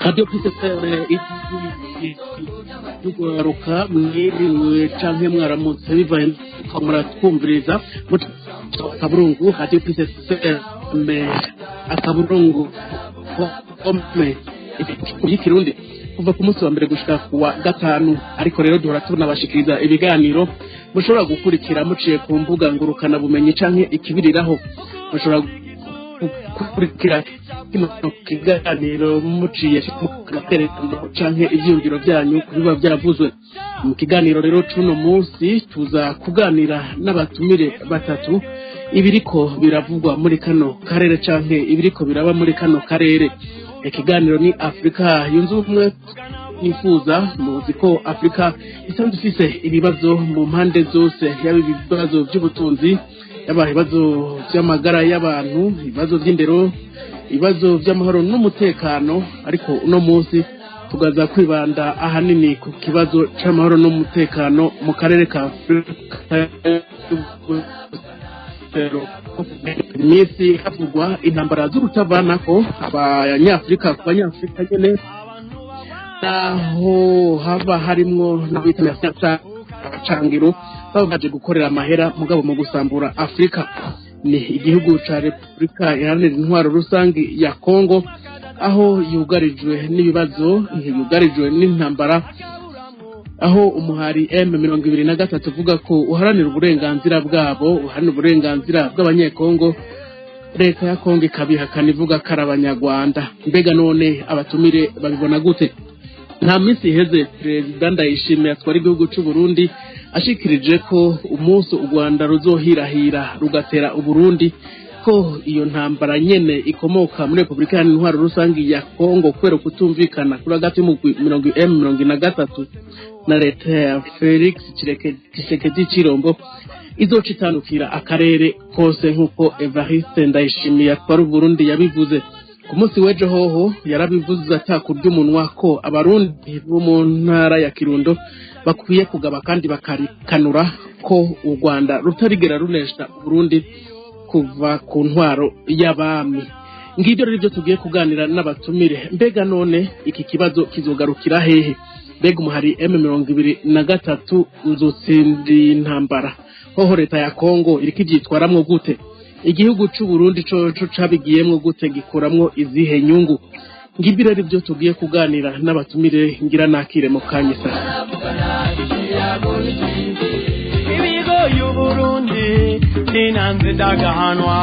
Radio Christopher tugaruka mwiriwe canke mwaramutse bivaye muratwumviriza akaburungu Radio Christopher akaburungu y'ikirundi kuva ku munsi wa mbere gushika kuwa gatanu, ariko rero duhora tunabashikiriza ibiganiro mushobora gukurikira muciye ku mbuga ngurukana bumenyi canke ikibiriraho. Mushobora gukurikira kino kiganiro muciye mu canke ivyumviro byanyu biba byavuzwe mu kiganiro. Rero cuno munsi tuza kuganira n'abatumire batatu ibiriko biravugwa muri kano karere canke ibiriko biraba muri kano karere. Ikiganiro ni Afrika yunze ubumwe nifuza. Muzi ko Afrika isanzwe ifise ibibazo mu mpande zose, yaba ibibazo by'ubutunzi, yaba ibibazo by'amagara y'abantu, ibibazo by'indero, ibibazo by'amahoro n'umutekano, ariko uno munsi tugaza kwibanda ahanini ku kibazo c'amahoro n'umutekano mu karere ka Afrika. Imisi havugwa intambara z'urutavanako abanyafrika ku banyafrika nyene, naho haba harimwo n'abitana siyasa abacangiro baba baje gukorera amahera mugabo mu gusambura Afrika. Ni igihugu ca Republika Iharanira Intwaro Rusangi ya Kongo, aho yugarijwe n'ibibazo, yugarijwe n'intambara, aho umuhari M23 uvuga ko uharanira uburenganzira bwabo, uharanira uburenganzira bw'abanyekongo. Leta ya Kongo ikabihakana ivuga ko ari Abanyarwanda. Mbega none abatumire babibona gute? Nta minsi iheze Perezida Ndayishimiye atwara igihugu c'u Burundi ashikirije ko umunsi u Rwanda ruzohirahira rugatera u Burundi, ko iyo ntambara nyene ikomoka muri Republika Iharanira Intwaro Rusangi ya Kongo kubera kutumvikana kuri hagati mu M23 na leta ya Felix Tshisekedi Chilombo izoca itandukira akarere kose, nk'uko Evariste Ndayishimiye atwara u Burundi yabivuze. Ku munsi w'ejo hoho yarabivuze atakurya umunwa ko abarundi bo mu ntara ya Kirundo bakwiye kugaba kandi bakarikanura ko u Rwanda rutarigera runesha Burundi kuva ku ntwaro y'abami. Ngibyo rero tugiye kuganira n'abatumire. Mbega none iki kibazo kizogarukira hehe? Mbega umuhari M23 uzotsindira intambara? Hoho leta ya Kongo iriko ivyitwaramwo gute? Igihugu c'u Burundi co cabigiyemwo gute, gikuramwo izihe nyungu? Ngibyo rero ibyo tugiye kuganira n'abatumire, ngira nakire mu kanyisa. Ibigo y'u Burundi inanze ndagahanwa,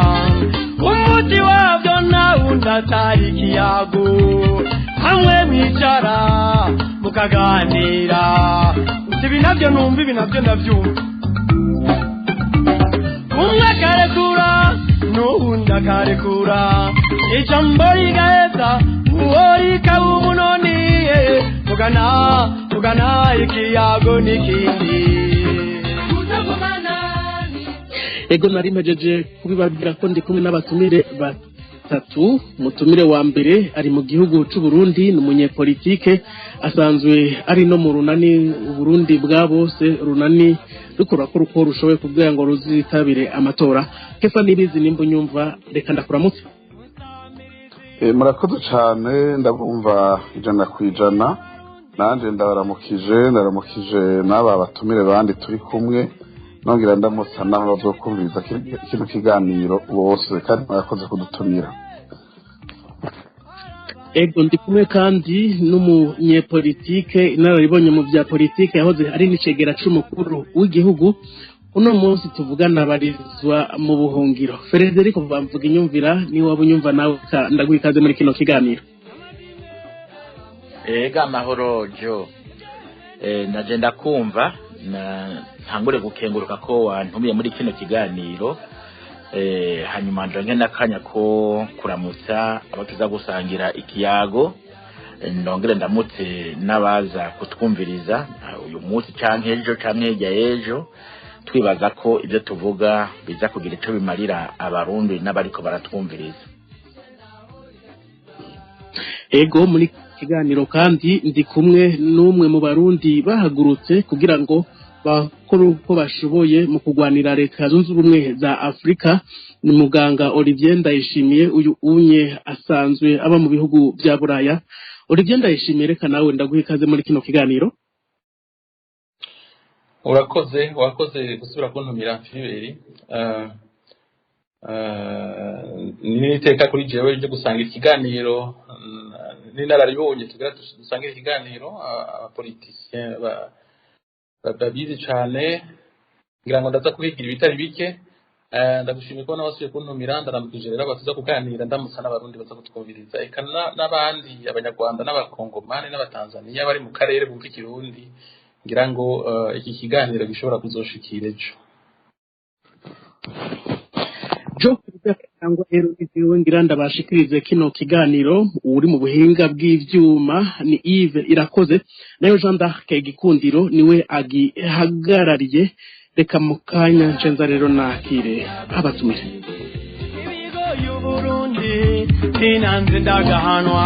umuti wabyo nawunda tariki yago, hamwe mwicara mukaganira, ibi nabyo numva, ibi nabyo ndavyumva. Umwe akarekura n'uwundi akarekura, ijambo rigaheza uwo rikaba umunoni, tugana ikiyago n'ikindi. Ego nari mpejeje kubibabwira ko ndi kumwe n'abatumire batatu. Mutumire wa mbere ari mu gihugu c'u Burundi, ni umunyepolitike asanzwe ari no mu runani Burundi bwa bose, runani rukora ko ruko rushoboye kugira ngo ruzitabire amatora. Kefa nibizi nimba unyumva, reka ndakuramutse. Murakoze cyane, ndabumva ijana kwijana. Nanje ndaramukije n'aba batumire bandi turi kumwe, nongira ndamutsa naho bazokumviriza kino kiganiro bose, kandi murakoze kudutumira. Ego ndi kumwe kandi n'umunyepolitike inararibonye mu vya politike, yahoze ari n'icegera c'umukuru w'igihugu. Uno munsi tuvugana barizwa mu buhungiro. Frederico bamvuga inyumvira, ni waba unyumva nawe ndaguhikaze muri kino kiganiro. Ega mahoro jo, naje ndakumva, ntangure gukenguruka ko wantumiye muri kino kiganiro. Hanyuma ndonke nakanya ko kuramutsa abakiza gusangira ikiyago, ndongere ndamutse n'abaza kutwumviriza uyu munsi canke ejo canke ejo, twibaza ko ibyo tuvuga biza kugira ico bimarira abarundi n'abariko baratwumviriza. Ego muri kiganiro kandi ndi kumwe n'umwe mu barundi bahagurutse kugira ngo bakora uko bashoboye mu kurwanira leta zunze ubumwe za Afrika. Ni muganga Olivier Ndayishimiye, uyu unye asanzwe aba mu bihugu bya Buraya. Olivier Ndayishimiye, reka nawe ndaguha ikaze muri kino kiganiro. Wakoze gusubira kuntumira Philibert. Ni iteka kuri jewe ryo gusanga ikiganiro n'inararibonye tugira dusanga ikiganiro abapoliticiens babizi cyane ngira ngo ndaza kubigira ibitari bike. Ndagushimiye ko nabasuye kuntumira, ndaramukije rero abatuza kuganira ndamutsa n'abarundi baza kutwumviriza eka n'abandi abanyarwanda n'abakongomani n'abatanzania bari mu karere bumva ikirundi, ngira ngo iki kiganiro gishobora kuzoshikira ejo. Cyangwa rero iziwe ngira ndabashikirize kino kiganiro. Uri mu buhinga bw'ivyuma ni Yves Irakoze, nayo Jean d'Arc Gikundiro niwe agihagarariye. Reka mukanya ncenza rero nakire abatumire. Ibigo y'Uburundi inanze ndagahanwa,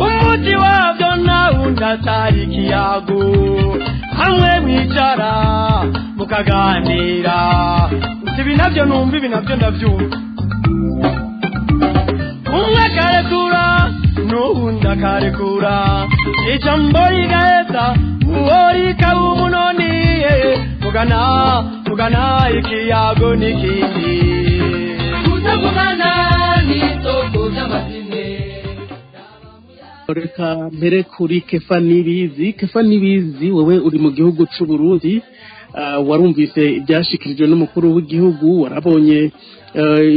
umuti wabyo nawunda tariki yago, hamwe mwicara mukaganira, ibi nabyo numva ibi nabyo ndavyumva. Umwe akarekura n'uwundi akarekura, ijambo rigaheza uwo rikaba umunoni. Mugana ikiyago n'ikindi, kutavugana n'isoko ry'amazine. Reka mbere kuri Kefa Nibizi. Kefa Nibizi, wewe uri mu gihugu c'u Burundi, warumvise ibyashikirijwe n'umukuru w'igihugu, warabonye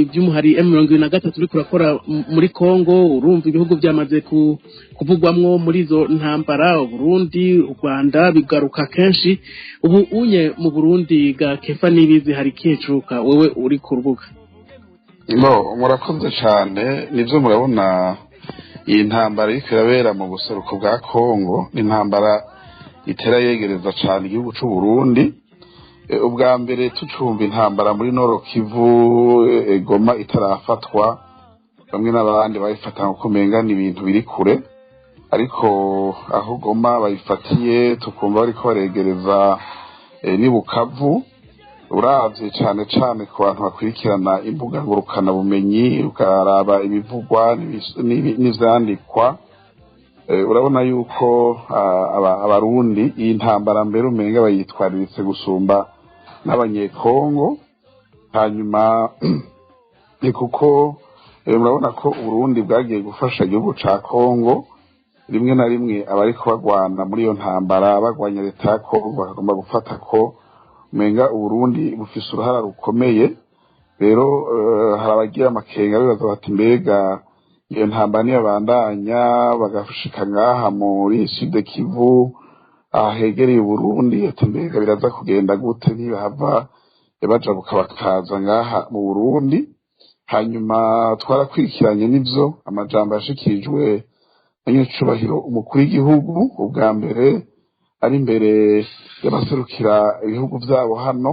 iby'umuhari M23 uri kurakora muri Kongo, urumva ibihugu byamaze kuvugwamwo muri izo ntambara, Burundi, u Rwanda bigaruka kenshi. Ubu unye mu Burundi ga Kefa Nibizi hari kicuka, wewe uri ku rubuga. Murakoze cyane. Nivyo murabona iyi ntambara iri kirabera mu buseruko bwa Kongo, ni intambara itera yegereza cyane igihugu c'u Burundi. Ubwa mbere tucumva intambara muri Nord Kivu, Goma itarafatwa, bamwe n'abandi bayifata nko kumengana ibintu biri kure, ariko aho Goma bayifatiye tukumva bariko baregereza ni Bukavu. Uravye cyane cyane ku bantu bakurikirana imbuga ngurukana bumenyi, ukaraba ibivugwa n'ivyandikwa, urabona yuko abarundi iyi ntambara mbere umenga bayitwariritse gusumba n'abanyekongo. Hanyuma ni kuko murabona ko Burundi bwagiye gufasha igihugu ca Kongo rimwe na rimwe abariko bagwana muri iyo ntambara, bagwanya leta ya Kongo, bakagomba gufata ko umenga Burundi bufise uruhara rukomeye. Rero hari abagira amakenga bibaza bati mbega iyo ntambara niyo bandanya bagashika ngaha muri Sud Kivu ahegereye Burundi, ati mbega biraza kugenda gute ntibahava bajabuka bakaza ngaha mu Burundi. Hanyuma twarakwirikiranye n'ivyo amajambo yashikirijwe n'anyacubahiro umukuru w'igihugu, ubwa mbere ari imbere y'abaserukira ibihugu vyabo hano,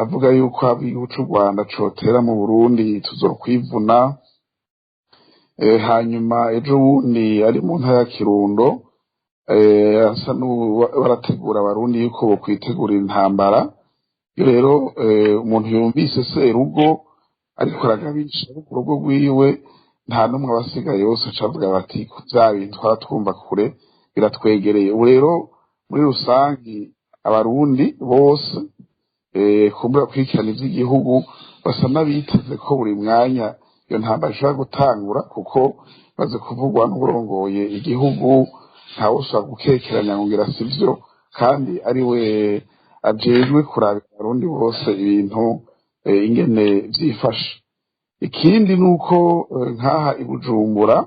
avuga yuko igihugu c'u Rwanda cotera mu Burundi tuzokwivuna. Hanyuma ejo bundi ari mu ntara ya Kirundo, asa barategura abarundi yuko bo kwitegurira intambara. Iyo rero umuntu yumvise Serugo ariko aragabisha urugo rwiwe, nta numwe abasigaye bose acavuga bati vya bintu twaratwumva kure biratwegereye. Ubu rero muri rusangi abarundi bose kumbura kwikirana ivy'igihugu basa n'abiteze ko buri mwanya iyo ntambara ishobora gutangura, kuko baze kuvugwa n'uburongoye igihugu ntawe ushobora gukekeranya ngo ngira sivyo, kandi ari we ajejwe kuraba abarundi bose ibintu ingene vyifashe. Ikindi nuko nkaha i Bujumbura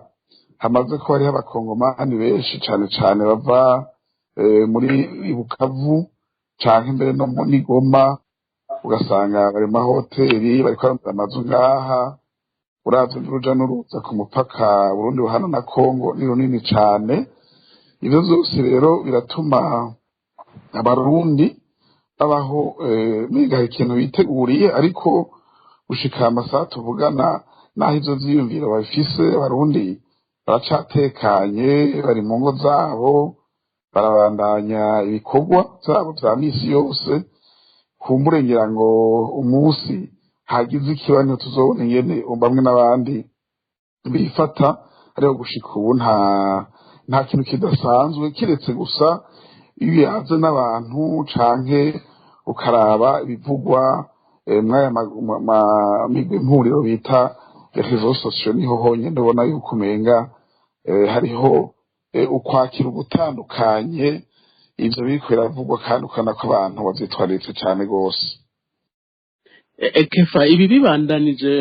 hamaze ko hariho abakongomani benshi cane cane bava muri Bukavu canke mbere no muri Goma, ugasanga bari mu mahoteli bariko baramura amazu ngaha. Uravye n'uruja n'uruza ku mupaka Burundi hano na Kongo ni runini cane. Ivyo vyose rero biratuma abarundi babaho biga ikintu biteguriye, ariko gushika amasaha tuvugana naho ivyo vyiyumviro bafise abarundi baracatekanye bari mu ngo zabo barabandanya ibikorwa byabo bya misi yose kumburengera ngo umunsi hagize ikibaniro tuzobona ingene bamwe n'abandi bifata ariko gushika ubu nta kintu kidasanzwe kiretse gusa iyo yaze n'abantu canke ukaraba ibivugwa mwaya migwi mpuriro bita réseaux sociaux niho honyine ubona yuko umenga hariho ukwakira ugutandukanye ivyo biriko biravugwa kandi ukana ko abantu bavyitwararitse cane gose. Kefa ibi bibandanije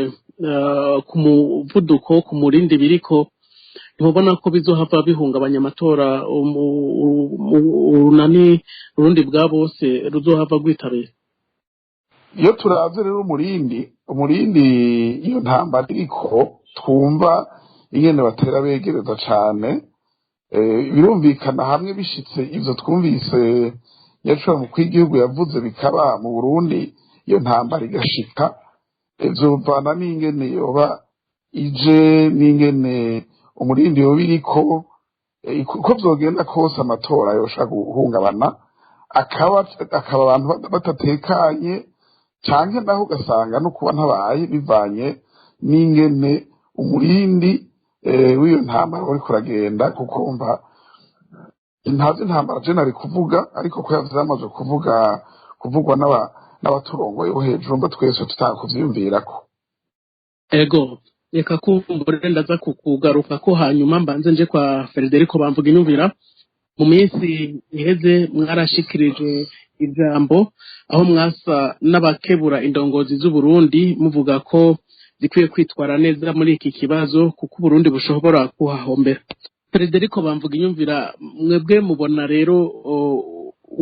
ku muvuduko ku murindi biriko ntubona ko bizohava bihungabanya amatora urunani urundi bwa bose ruzohava rwitabira? Iyo turavye rero umurindi iyo ntambara iriko twumva ingene batera begereza cane birumvikana hamwe bishitse ivyo twumvise yacu mu kw'igihugu yavuze bikaba mu Burundi iyo ntambara igashika vyovana n'ingene yoba ije n'ingene umurindi yoba iriko uko vyogenda kose amatora yoshaka guhungabana akaba abantu batatekanye canke naho ugasanga no kuba ntabaye bivanye n'ingene umurindi w'iyo ntambara uriko uragenda kuko mva ntazi intambara je nari kuvuga ariko ko yavyamaze kuvugwa n'abaturongoye bo hejuru mba twese tutakuvyiyumvirako. Ego reka kumbure ndaza kukugaruka ko hanyuma mbanze nje kwa Federico Bamvuga Inyumvira. Mu minsi iheze mwarashikirije ijambo aho mwasa n'abakebura indongozi z'u Burundi muvuga ko zikwiye kwitwara neza muri iki kibazo kuko Burundi bushobora kuhahombera. Federico Bamvuga Inyumvira, mwebwe mubona rero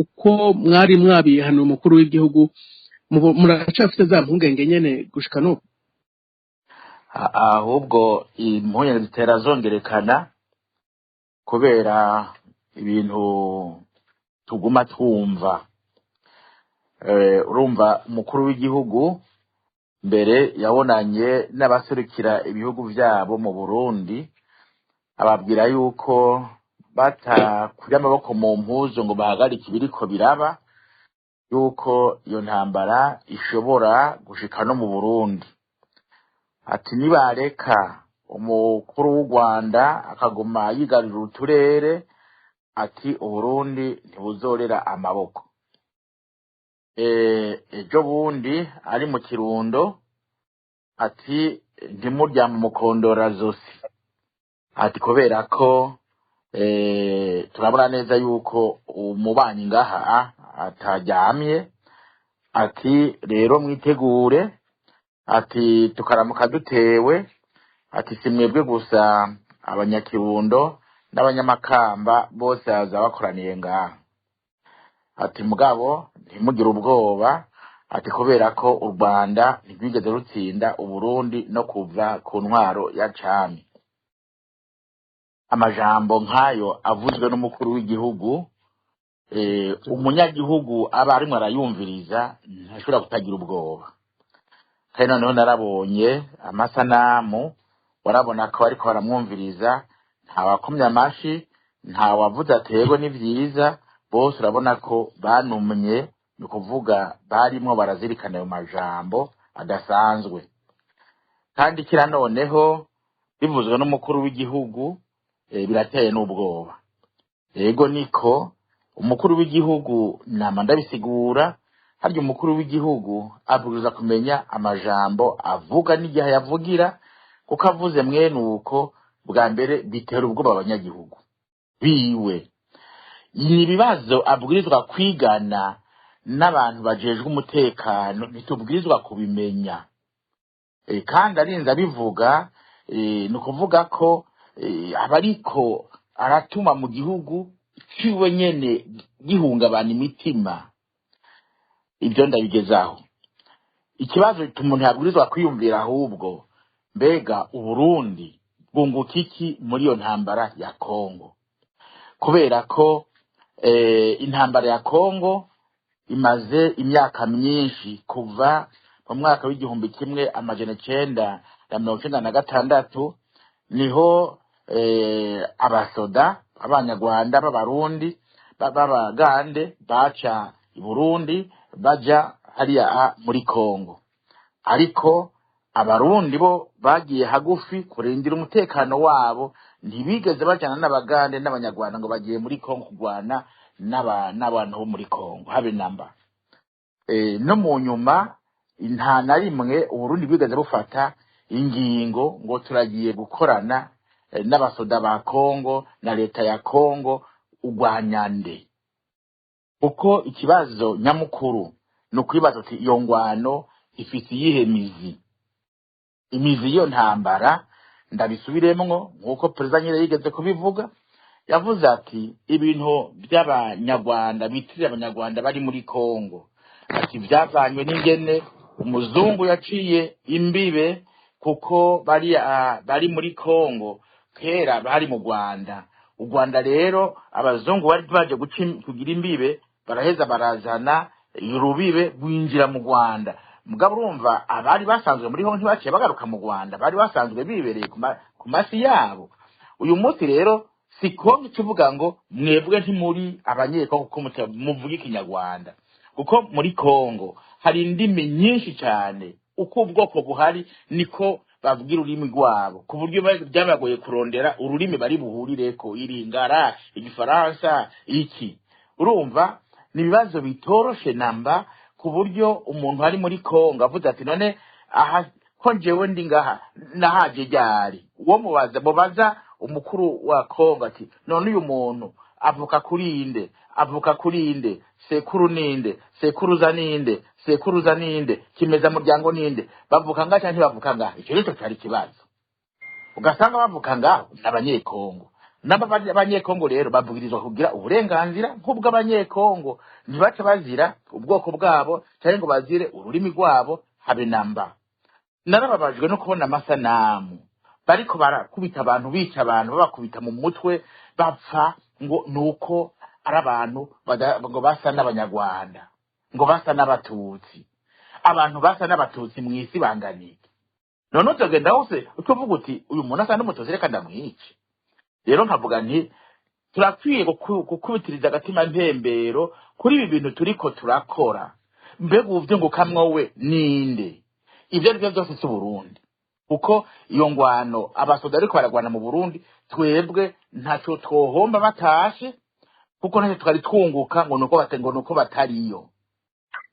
uko mwari mwabihana umukuru w'igihugu muracafite za mpungenge nyene gushika n'ubu? Ahubwo impungenge zitera zongerekana kubera ibintu tuguma twumva. Urumva umukuru w'igihugu mbere yabonanye n'abaserukira ibihugu vyabo mu Burundi ababwira yuko batakuye amaboko mu mpuzu ngo bahagarike ibiriko biraba yuko iyo ntambara ishobora gushika no mu Burundi. Ati nibareka umukuru w'u Rwanda akaguma yigarurira uturere ati Uburundi ntibuzorera amaboko. Ejo bundi ari mu Kirundo ati ntimurya mu mukondora zosi ati kubera ko turabona neza yuko umubanyi ngaha ataryamye ati rero mwitegure ati tukaramuka dutewe ati simwebwe gusa abanyakirundo n'abanyamakamba bose baza bakoraniye ngaha ati mugabo ntimugire ubwoba ati kubera ko u Rwanda ntirwigeze rutsinda Uburundi no kuva ku ntwaro ya cami. Amajambo nk'ayo avuzwe n'umukuru w'igihugu umunyagihugu aba arimo arayumviriza ntashobora kutagira ubwoba. Kandi noneho narabonye amasanamu warabona ko ariko baramwumviriza ntawakomye amashi ntawavuze atego ni vyiza bose urabona ko banumye ni kuvuga barimo barazirikana ayo majambo adasanzwe. Kandi kira noneho bivuzwe n'umukuru w'igihugu birateye n'ubwoba. Yego niko umukuru w'igihugu nama ndabisigura harya umukuru w'igihugu abwirizwa kumenya amajambo avuga n'igihe yavugira kuko avuze mwene uko bwa mbere bitera ubwoba abanyagihugu biwe. Ni ibibazo abwirizwa kwigana n'abantu bajejwe umutekano ntitubwirizwa kubimenya. Kandi arinze abivuga ni ukuvuga ko abariko aratuma mu gihugu ciwe nyene gihungabana imitima. Ibyo ndabigezaho. Ikibazo umuntu yabwirizwa kwiyumvira ahubwo mbega Uburundi bwunguka iki muri iyo ntambara ya Kongo, kubera ko intambara ya Kongo imaze imyaka myinshi kuva mu mwaka w'igihumbi kimwe amajana 996 niho abasoda abanyarwanda b'abarundi b'abagande baca i Burundi baja hariya muri Kongo, ariko abarundi bo bagiye hagufi kurindira umutekano wabo, ntibigeze bajana n'abagande n'abanyarwanda ngo bagiye muri Kongo kurwana n'abantu bo muri Kongo habe namba. No mu nyuma nta na rimwe Uburundi bwigeze bufata ingingo ngo turagiye gukorana n'abasoda ba Kongo na leta ya Kongo ugwanyande, uko ikibazo nyamukuru no kwibaza ati iyo ngwano ifite iyihe imizi iyo ntambara. Ndabisubiremwo nkuko perezida nyine yigeze kubivuga, yavuze ati ibintu by'abanyarwanda bitirira abanyarwanda bari muri Kongo, ati byavanywe n'ingene umuzungu yaciye imbibe, kuko bari muri Kongo kera bari mu Rwanda. U Rwanda rero abazungu bari baje kugira imbibe, baraheza barazana urubibe rwinjira mu Rwanda. Mugabo urumva abari basanzwe muri ho ntibaciye bagaruka mu Rwanda, bari basanzwe bibereye ku masi yabo. Uyu munsi rero sikonge kivuga ngo mwebwe ntimuri abanyekongo kuko muvuga ikinyarwanda, kuko muri Kongo hari indimi nyinshi cyane, uko ubwoko buhari niko bavugira ururimi rwabo, ku buryo byabagoye kurondera ururimi bari buhurireko, Iringara, Igifaransa, iki. Urumva ni ibibazo bitoroshe namba, ku buryo umuntu ari muri Kongo avuze ati none aha ko jewe ndi ngaha nahaje ryari, uwo mubaza umukuru wa Kongo ati none uyu muntu avuka kuri inde, sekuru ninde, sekuruza ninde, kimeza muryango ninde, bavuka ngaha cyangwa ntibavuka ngaha. Icyo rero cyari kibazo, ugasanga bavuka ngaho n'abanyekongo. N'abanyekongo rero bavugirizwa kugira uburenganzira nk'ubw'abanyekongo, ntibace bazira ubwoko bwabo cyangwa ngo bazire ururimi rwabo habe namba. Narababajwe no kubona amasanamu bariko barakubita abantu, bica abantu babakubita mu mutwe, bapfa ngo nuko ari abantu ngo basa n'abanyarwanda, ngo basa n'abatutsi. Abantu basa n'abatutsi mu isi banganike, none utagenda hose utuvuga uti uyu muntu asa n'umututsi reka ndamwice. Rero nkavuga nti turakwiye gukubitiriza agatima mpembero kuri ibi bintu turiko turakora. Mbega uvyo ngo kamwowe ninde? Ivyo arivyo byose si Burundi, kuko iyo ngwano abasoda ariko baragwana mu Burundi, twebwe ntaco twohomba batashe, kuko ntacyo twari twunguka ngo nuko batariyo.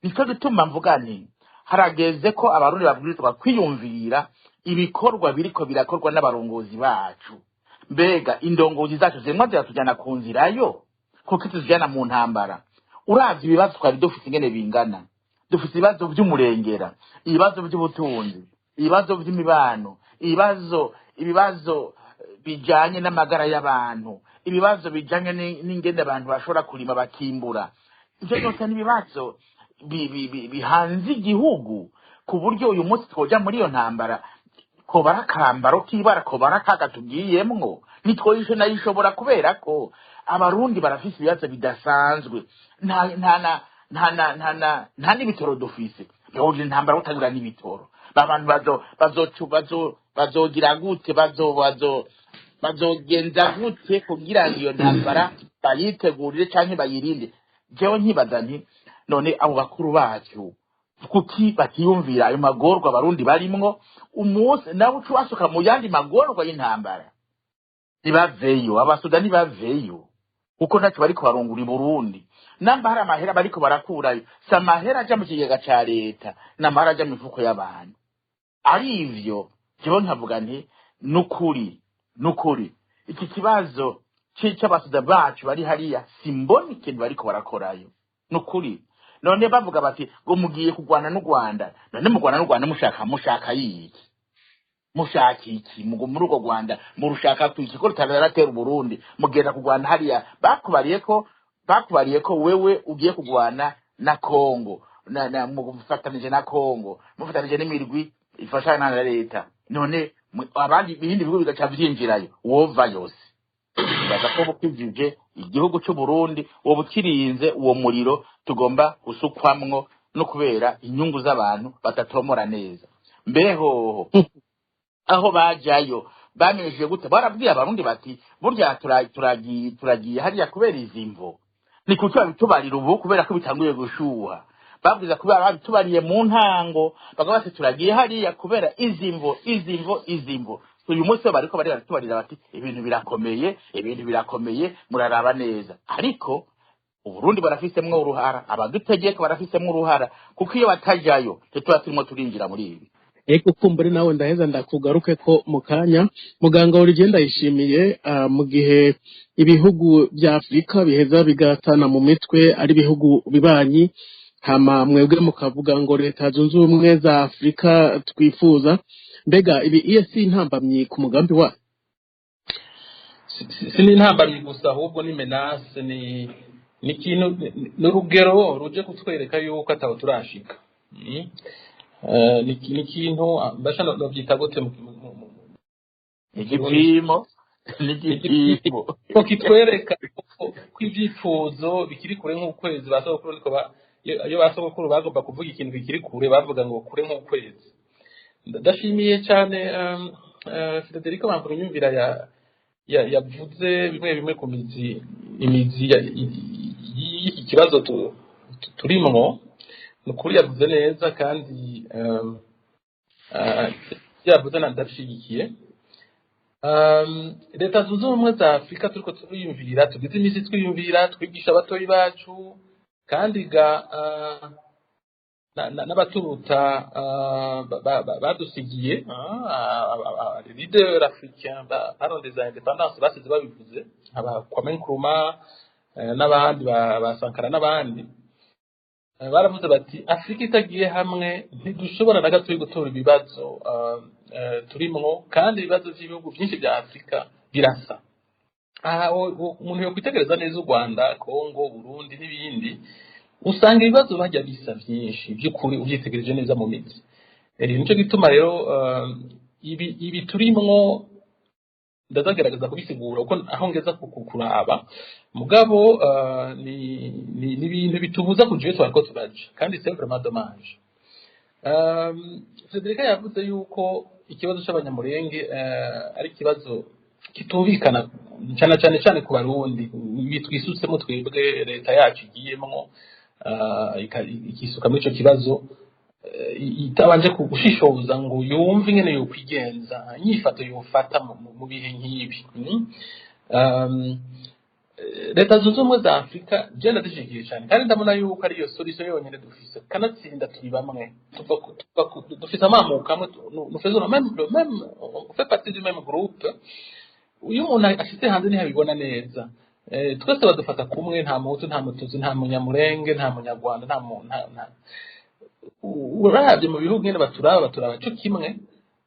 Nico gituma mvuga nti harageze ko abarundi babwirizwa kwiyumvira ibikorwa biriko birakorwa n'abarongozi bacu. Mbega indongozi zacu zimwe ziratujyana ku nzirayo, kuko tuzijyana mu ntambara. Uravye ibibazo twari dufite ingene bingana, dufite ibibazo by'umurengera, ibibazo by'ubutunzi, ibibazo by'imibano, ibibazo bijanye n'amagara y'abantu, ibibazo bijanye n'ingene abantu bashobora kurima bakimbura. Ivyo byose n'ibibazo bihanze igihugu, ku buryo uyu munsi twoja muri iyo ntambara ko barakambaro kibara ko barakaga tugiyemwo nitwoyishe nayishobora, kubera ko abarundi barafise ibibazo bidasanzwe. nta n'ibitoro dufise, yoje intambara utanyura n'ibitoro. Abantu bazogira gute, bazogenza gute kugira ngo iyo ntambara bayitegurire canke bayirinde? Jewe nkibaza nti none abo bakuru bacu kuki batiyumvira ayo magorwa abarundi barimwo umunsi nawe ucubasuka mu yandi magorwa y'intambara? Nibaveyo, abasoda nibaveyo, kuko ntacyo bariko barungura i Burundi. Namba hari amahera bariko barakurayo, si amahera aja mu kigega ca leta, n'amahera aja mu mifuko y'abantu. Ari ivyo jewe nkavuga nti nukuri iki kibazo c'abasoda bacu bari hariya simbona ikintu bariko barakorayo nukuri. None bavuga bati ngo mugiye kugwana n'u Rwanda, none mugwana n'u Rwanda mushaka yiki? Mushaka iki? Mugo muri ugo Rwanda murushaka kwiki ko rutaratera Burundi mugenda kugwana hariya? Bakubariye ko wewe ugiye kugwana na Kongo, na mufatanije na Kongo, mufatanije n'imirwi ifashana na leta. None abandi ibindi bihugu bigaca vyinjirayo, wova yose baza ko bukijije igihugu cy'u Burundi, wowe ukirinze uwo muriro tugomba gusukwamwo no kubera inyungu z'abantu batatomora neza. Mbeho aho bajayo bamenyesheje gute barabwiye abarundi bati burya turagiye hariya kubera izimvo ni kuki babitubarira ubu kubera ko bitanguye gushuha babwiza kubera babitubariye mu ntango bagaba bati turagiye hariya kubera izimvo uyu munsi bariko bari baratubarira bati ibintu birakomeye muraraba neza ariko Uburundi barafisemwo uruhara abadutegeka barafisemwo uruhara kuko iyo batajayo tuba turimo turinjira muri ibi eko kumbure nawe ndaheza ndakugaruke ko mu kanya muganga Olivier Ndayishimiye mu gihe ibihugu bya Afrika biheza bigatana mu mitwe ari ibihugu bibanyi hama mwebwe mukavuga ngo leta zunze ubumwe za Afrika twifuza mbega ibi EAC intambamyi ku mugambi wa si intambamyi gusa ahubwo ni menace ni ikintu n'urugero ruje kutwereka yuko ataho turashika ni ikintu mbashana no byita gute igipimo ko kitwereka ko ibyifuzo bikiri kure nk'ukwezi basokuru ariko iyo basokuru bagomba kuvuga ikintu bikiri kure bavuga ngo kure nk'ukwezi ndashimiye cyane Federico Bamvuga inyumvira yavuze bimwe ku imizi y'iki kibazo turimwo nukuri yavuze neza kandi yavuze ndashigikiye leta zunze ubumwe za Afrika turiko turiyumvira tugize imisi twiyumvira twigisha abatoyi bacu kandi n'abaturuta badusigiye leader africain pardon des indépendances basize babivuze aba Kwame Nkrumah n'abandi ba Sankara n'abandi baravuze bati Afrika itagiye hamwe ntidushobora na gato gutora ibibazo turimwo kandi ibibazo by'ibihugu byinshi bya Afrika birasa umuntu yo kwitegereza neza u Rwanda Kongo Burundi n'ibindi usanga ibibazo bajya bisa byinshi by'ukuri ubyitegereje neza mu mitsi nico gituma rero ibi turimwo ndazagerageza kubisigura uko aho ngeza kuraba mugabo ni ibintu bitubuza kugiye twariko turaje kandi c'est vraiment dommage Federica yavuze yuko ikibazo cy'abanyamurenge ari ikibazo kitumvikana cyane ku barundi bitwisutsemo twebwe leta yacu igiyemo ikisuka muri ico kibazo itabanje kugushishoza ngo yumve ingene yo kwigenza inyifato yofata mu bihe nk'ibi leta zunze ubumwe za Afrika je ndashigikiye cyane kandi ndabona yuko ari yo solution yonyine dufise kanatsinda turi bamwe dufise amamuka amwe nous faisons le même on fait partie du même groupe uyu muntu ashitse hanze ni habibona neza twese badufata kumwe nta muhutu nta mutuzi nta munyamurenge nta munyarwanda nta urabye mu bihugu nyene baturaba cyo kimwe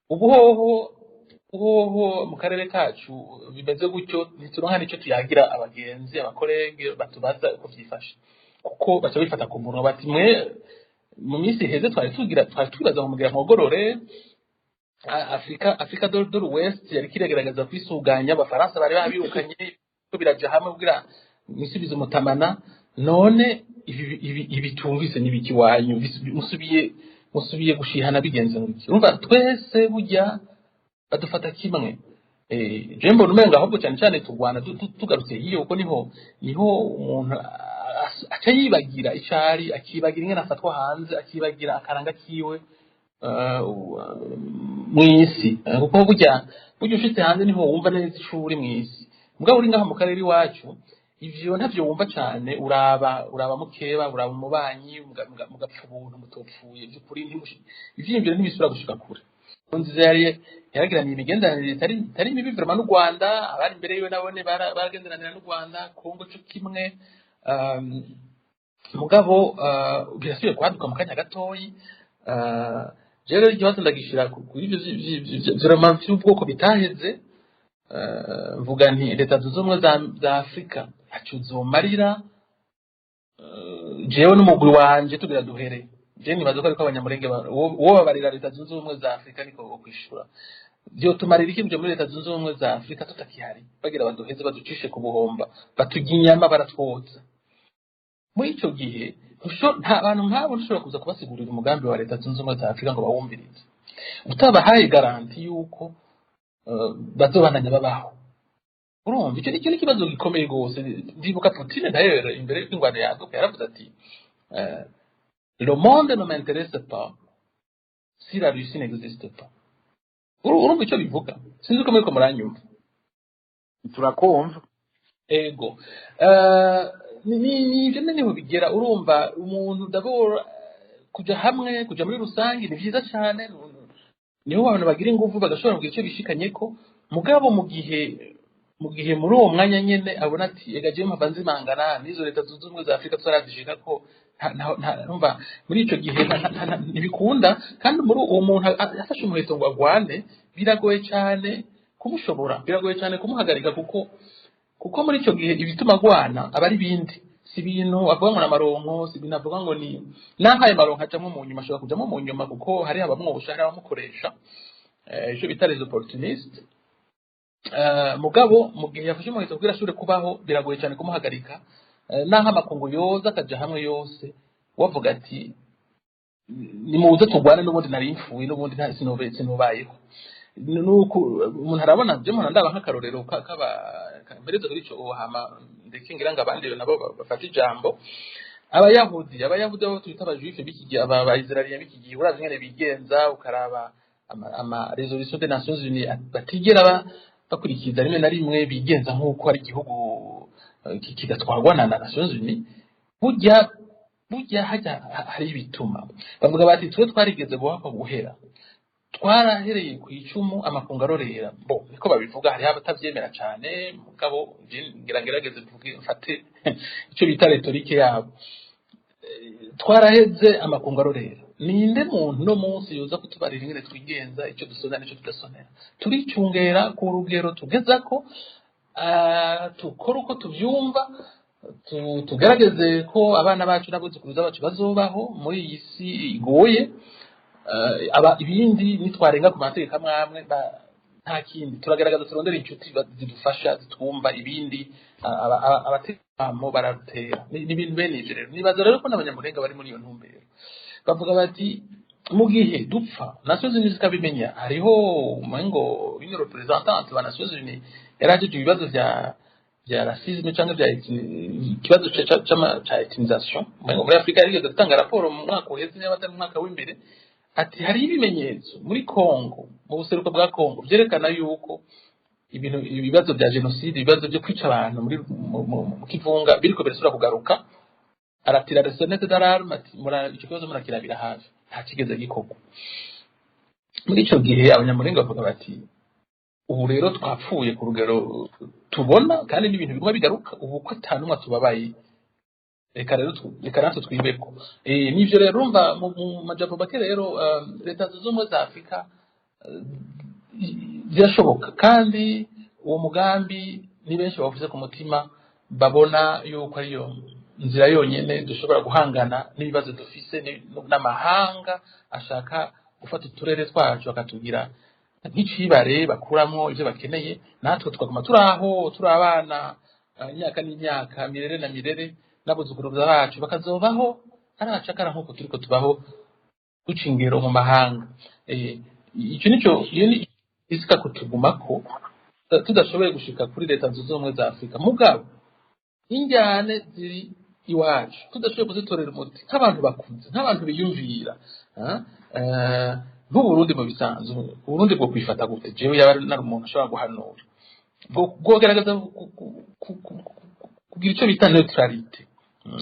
ubuhoho mu karere kacu bimeze gutyo ntituronka nicyo tuyagira abagenzi abakorege batubaza uko byifashe kuko baca bifata ku muntu bati mwe mu minsi heze twari twibaza mu mugira mogorore Afrika de l'Ouest yari kiregerageza kwisuganya abafaransa bari babirukanye ko biraje hamwe kugira misubizo mutamana none ibi tumvise nibiki wanyu musubiye gushihana bigenze ngiki urumva twese burya badufata kimwe jembo numenga ahubwo cyane turwana tugarutse hiyo uko niho umuntu aca yibagira icari akibagira ingene afatwa hanze akibagira akaranga kiwe mwisi kuko burya ushitse hanze niho wumva neza ishuri mwisi mugabo uri ngaho mu karere iwacu ivyo ntavyo wumva cyane uraba mukeba uraba umubanyi mugapfa ubuntu mutopfuye by'ukuri ivyiyumviro ntibisubira gushika kure nziza yaragiraniye imigenderanire itari mibi vraiment n'u Rwanda abari imbere yiwe nabone baragenderanira n'u Rwanda Kongo cyo kimwe mugabo birasubiye kwaduka mu kanya gatoyi rero ikibazo ndagishira kuri ivyo vraiment by'ubwoko bitaheze mvuga nti leta zunze ubumwe za Afrika acuzomarira jewe n'umugwi wanje tugira duhere je nibaza ko ariko abanyamurenge uwo babarira leta zunze ubumwe za Afrika niko bokwishura byo tumarira iki muri leta zunze ubumwe za Afrika tutakihari bagira baduheze baducishe ku buhomba batuginyama baratwotsa muri ico gihe nta bantu nk'abo ushobora kuza kubasigurira umugambi wa leta zunze ubumwe za Afrika ngo bawumvirize utabahaye garanti yuko bazobananya babaho urumva icyo ni ikibazo gikomeye rwose ndibuka Putin d'ailleurs imbere y'ingwano yaduka yaravuze ati le monde ne m'intéresse pas si la Russie n'existe pas urumva icyo bivuga sinzi uko muriko muranyumva turakumva ego nivyo niho bigera urumva umuntu d'abord kuja hamwe kuja muri rusange ni vyiza cyane niho abantu bagira ingufu bagashobora kugira icyo bishikanyeko mugabo mu gihe muri uwo mwanya nyene abona ati ega je mpava nzimangana n'izo leta zunze ubumwe za Afrika tutarazishika ko numva muri ico gihe ntibikunda kandi muri uwo muntu afashe umuheto ngo agwane biragoye cyane kumushobora biragoye cyane kumuhagarika kuko muri ico gihe ibituma agwana aba ari bindi si ibintu avuga ngo n'amaronko si ibintu avuga ngo ni nahaye maronko acamwe mu nyuma ashobora kujamo mu nyuma kuko hari abamwosha hari abamukoresha ico bita les opportunistes mugabo mu gihe yafashe umuheto kugira ashobore kubaho biragoye cyane kumuhagarika naho amakungu yoza akaja hamwe yose wavuga ati nimuze tugwane n'ubundi nari mfuye n'ubundi nta sinubayeho nuko umuntu arabona je muntu ndaba nk'akarorero mberezo kuri ico hama ndekingira ngo abandi nabo bafata ijambo abayahudi abo twita abajuife bikigiye abaisraeliya bikigiye urazi ngene bigenza ukaraba ama resolution des Nations Unies batigera bakurikiza rimwe na rimwe bigenza nk'uko ari igihugu kigatwarwa na Nations Unies burya hari ibituma bavuga bati twe twarigeze guhera twarahereye ku icumu amakungu arorera niko babivuga hari abatavyemera cyane mugabo ngerageze mfate icyo bita retorike yabo twaraheze amakungu arorera ninde muntu no munsi yoza kutubarira ingene twigenza icyo dusona n'icyo tudasonera turicungera ku rugero tugezako tukora uko tuvyumva tugerageze ko abana bacu n'abuzukuruza bacu bazobaho muri iyi si igoye ibindi nitwarenga ku mategeko amwe nta kindi turagaragaza turondera inshuti zidufasha zitwumva ibindi abategamo bararutera ni ibintu bene ivyo rero nibaza rero ko n'abanyamurenga bari muri iyo ntumbero bavuga bati mu gihe dupfa Nations Unies zikabimenya hariho umengo une représentante ba Nations Unies yarajeje ibibazo vya racisme cyangwa vya ikibazo ca ethnisation umengo muri Afrika yari gutanga raporo mu mwaka uheze n'abatari mu mwaka w'imbere ati hari ibimenyetso muri Kongo mu buseruko bwa Kongo byerekana yuko ibibazo bya genocide ibibazo byo kwica abantu muri mu kivunga biriko birasubira kugaruka aratira la sonnette d'alarme ati icyo kibazo murakirabira hafi nta kigeze gikorwa muri ico gihe abanyamurenga bavuga bati ubu rero twapfuye ku rugero tubona kandi n'ibintu biguma bigaruka ubu ko atanumwe tubabaye reka natwe twibeko nivyo rero urumva mu majambo make rero leta zunze ubumwe za Afrika zirashoboka kandi uwo mugambi ni benshi bavuze ku mutima babona yuko ariyo nzira yonyene dushobora guhangana n'ibibazo dufise n'amahanga ashaka gufata uturere twacu bakatugira nk'icibare bakuramwo ivyo bakeneye natwe tukaguma turi abana imyaka n'imyaka mirere na mirere n'abuzukuruza bacu bakazobaho ari acakara nk'uko turiko tubaho duca ingero mu mahanga icyo nico iyo ni isika kutugumako tudashoboye gushika kuri leta zunze ubumwe za Afrika mugabo injyane ziri iwacu tudashoboye kuzitorera umuti nk'abantu bakuze nk'abantu biyumvira nk'Uburundi mu bisanzwe Uburundi bwo kwifata gute jewe yaba nari umuntu ashobora guhanura bwo garagaza kugira icyo bita neutralite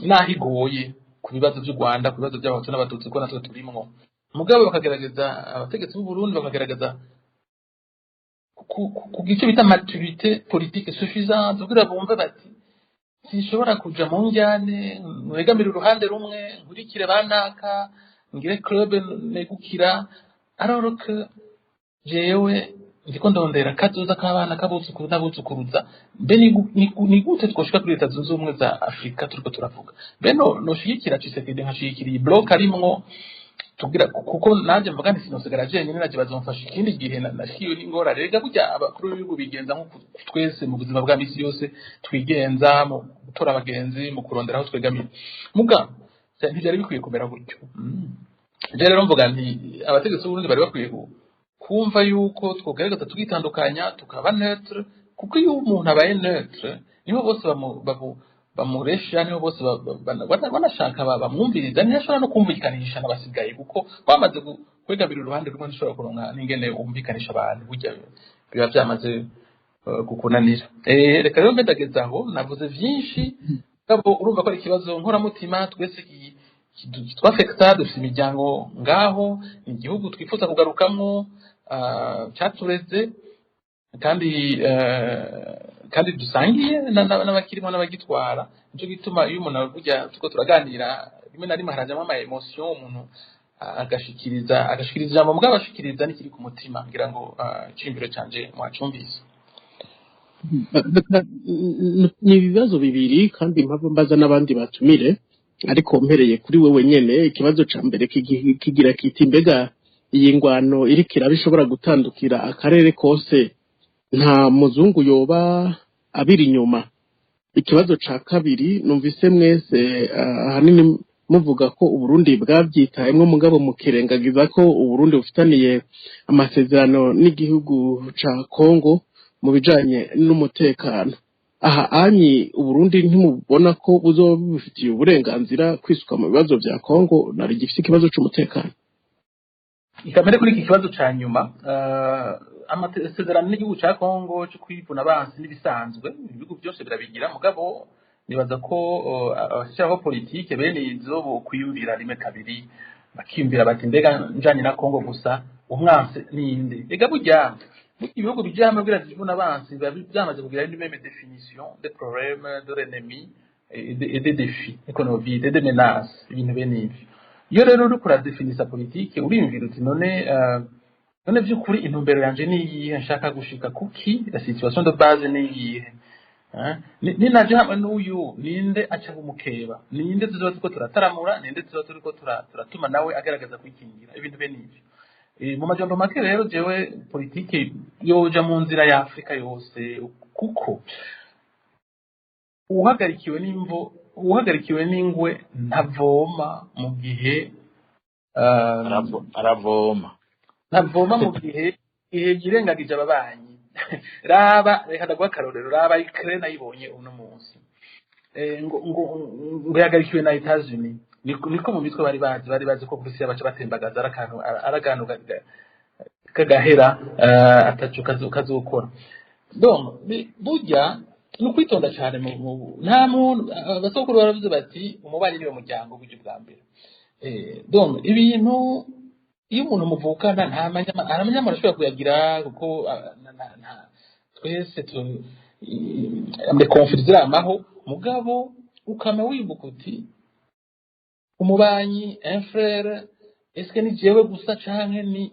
naho igoye ku bibazo by'u Rwanda ku bibazo by'abahutu n'abatutsi ko natwe turimwo mugabo bakagerageza abategetsi b'u Burundi bakagerageza kugira icyo bita maturité politique suffisante kugira bumve bati sinshobora kuja mu njyane nwegamira uruhande rumwe nkurikire banaka ngire club negukira aroroka jewe ndiko ndondera kazoza k'abana n'abuzukuruza mbe ni gute twoshika kuri leta zunze ubumwe za Afrika turiko turavuga mbe noshigikira Tshisekedi nkashigikira iyi block arimwo tugira kuko nanje mvuga nti sinosigara jenyine naje bazomfasha ikindi gihe nashiyo n'ingora rega burya abakuru b'ibihugu bigenza nko twese mu buzima bwa misi yose twigenza mu gutora abagenzi mu kurondera aho twegamira muga ntibyari bikwiye kumera gutyo rero mvuga nti abategetsi b'Uburundi bari bakwiye kumva yuko twogerageza tukitandukanya tukaba neutre, kuko iyo umuntu abaye neutre niho bose bamuresha, niho bose banashaka bamwumviriza, ntiyashobora no kumvikanisha n'abasigaye, kuko bamaze kwegabira uruhande rumwe ntishobora kuronka n'ingene umvikanisha abantu, burya biba byamaze gukunanira. Reka rero mbedageza aho navuze vyinshi, gabo urumva ko ari ikibazo nkoramutima twese twafekta, dufite imiryango ngaho, igihugu twifuza kugarukamwo cyatureze, kandi dusangiye n'abakirimo n'abagitwara. Nico gituma iyo umuntu avuga tuko turaganira rimwe na rimwe harajamo ama emotion, umuntu agashikiriza ijambo mugabo ashikiriza n'ikiri ku mutima, ngira ngo cimbiro canje mwacumvise. Ni ibibazo bibiri kandi mpamvu mbaza n'abandi batumire, ariko mpereye kuri wewe nyene. Ikibazo ca mbere kigira kiti mbega iyi ngwano iriko irabishobora gutandukira akarere kose, nta muzungu yoba abiri inyuma? Ikibazo ca kabiri, numvise mwese ahanini muvuga ko Uburundi bwavyitayemwo mugabo mukirengagiza ko Uburundi bufitaniye amasezerano n'igihugu ca Kongo mu bijanye n'umutekano. Aha anyi Uburundi ntimubona ko buzoba bufitiye uburenganzira kwisuka mu bibazo vya Kongo nari gifite ikibazo c'umutekano? Ikamere kuri iki kibazo ca nyuma, amasezerano n'igihugu ca Kongo cyo kwivuna abansi n'ibisanzwe, ibihugu byose birabigira, mugabo nibaza ko abashiraho politike bene izo bo kwiyurira rimwe kabiri bakimvira bati mbega njanye na Kongo gusa umwansi ninde. Ega burya ibihugu bijamwe bwira zivuna abansi byamaze kugira une même définition des problèmes, de l'ennemi et des défis économiques, des menaces, ibintu bene ibi. Iyo rero uri kuradefinisa politike urimvira uti none by'ukuri intumbero yanje ni iyihe, nshaka gushika kuki, la situation de base ni iyihe, ninaje hamwe n'uyu ninde aca umukeba, ninde tuzoba turiko turataramura, ninde tuzoba turiko turatuma nawe agaragaza kwikingira, ibintu bene ibi. Mu majambo make rero jewe politike yoja mu nzira ya Afrika yose, kuko uhagarikiwe n'ingwe ntavoma mu gihe ntavoma mu gihe girengagije ababanyi. Reka ndagwa akarorero, raba Ukraine ayibonye uno munsi, ngo yagarikiwe na Etats-Unis, niko mu mitwe bari bazi ko Burusiya baca batembagaza arakantu kagahera atacu kazokora. Donc burya no kwitonda cyane nta muntu abasokuru baravuze bati umubanyi niwe muryango buryo bwa mbere. Donc ibintu iyo umuntu muvukana nta manyamara ashobora kuyagira, kuko twese ambe confidence amaho, mugabo ukama wibuka uti umubanyi un frère, est-ce que ni jewe gusa canke ni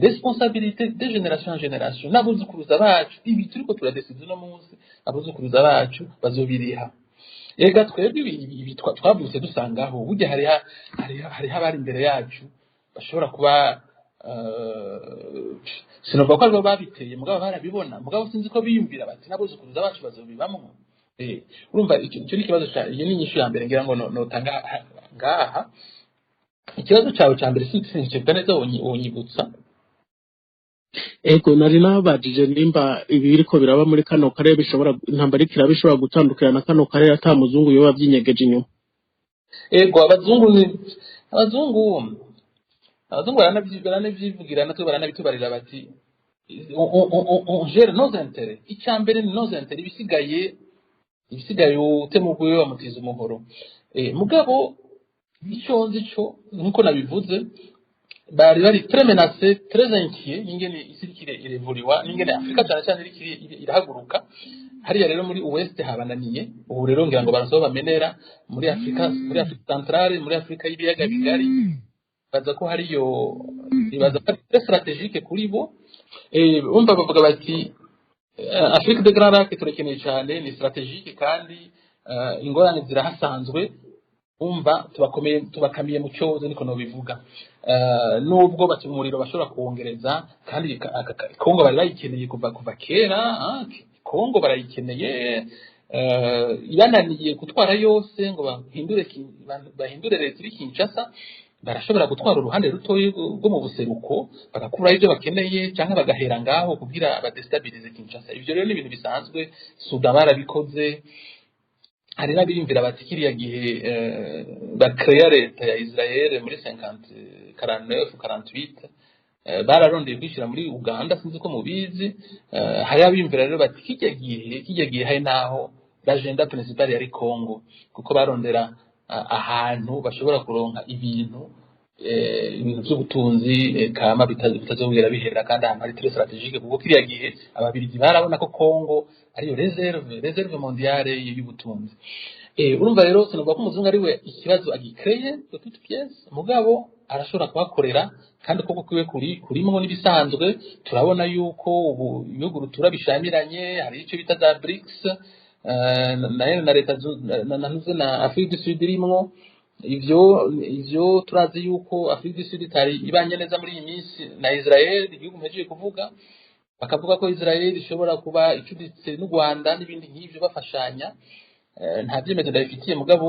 responsabilité de génération en génération, n'abuzukuruza bacu ibi turiko turadesize no munsi, abuzukuruza bacu bazobiriha. Ega twebwe ibi twavutse dusangaho burya hari abari imbere yacu bashobora kuba sinova ko arbo babiteye, mugabo barabibona, mugabo sinzi ko biyumvira bati n'abuzukuruza bacu bazobibamwo. Urumva icyo ni ikibazo iyo ni inyishu ya mbere ngira ngo notanga ngaha. Ikibazo cyawe cya mbere sinzi neza wonyibutsa. Ego nari nabajije nimba ibi biriko biraba muri kano karere bishobora intambara ikira bishobora gutandukira na kano karere ata muzungu yoba byinyegeje inyuma. Ego abazungu baranavyivugira natwe baranabitubarira bati on gère nos intérêts. Icambere ni nos intérêts, ibisigaye utemugwe bamutiza umuhoro. Mugabo icyo nzi cyo nkuko nabivuze bari très menacé, très inquiet ingene isirikire irevuriwa, ingene Afrika cyane irahaguruka hariya. Rero muri West habananiye, ubu rero ngira ngo barasoba bamenera muri Afrika centrale, muri Afrika y'ibiyaga bigari, baza ko hariyo ibaza très stratégique kuri bo. Umva bavuga bati Afrique de Grand Lac turekeneye cyane, ni stratégique kandi ingorane zirahasanzwe, umva tubakamiye mu cyozo, niko no bivuga. Nubwo bati umuriro bashobora kuwongereza, kandi Kongo bari bayikeneye kuva kera, Kongo barayikeneye, yananiye gutwara yose ngo bahindure leta iri Kinshasa. barashobora gutwara uruhande rutoyi rwo mu buseruko bagakuraho ibyo bakeneye cyangwa bagahera ngaho kugira badestabilize Kinshasa. Ivyo rero ni ibintu bisanzwe, Sudan barabikoze. Hari n'abiyumvira bati kiriya gihe bakreya leta ya Israel muri 49-48 bararondeye kwishira muri Uganda, sinzi ko mubizi. Hari abiyumvira rero bati kijya gihe hari naho l'agenda principale yari Congo, kuko barondera ahantu bashobora kuronka ibintu by'ubutunzi kama bitazongera bihera, kandi ahantu hari très stratégique, kuko kiriya gihe ababirigi barabona ko Congo ariyo reserve mondiale y'ubutunzi. Urumva rero sinumva ko umuzungu ari we ikibazo agikreye de toute pièce, mugabo arashobora kubakorera, kandi koko kwiwe kurimo n'ibisanzwe. Turabona yuko ubu ibihugu rutura bishamiranye, hari icyo bita za BRICS na leta na Afrique du Sud irimwo. Ivyo turazi yuko Afrique du Sud itari ibanye neza muri iyi minsi na Israel, igihugu mpejeje kuvuga, bakavuga ko Israel ishobora kuba icuditse n'u Rwanda n'ibindi nk'ivyo bafashanya. Nta byemezo ndabifitiye, mugabo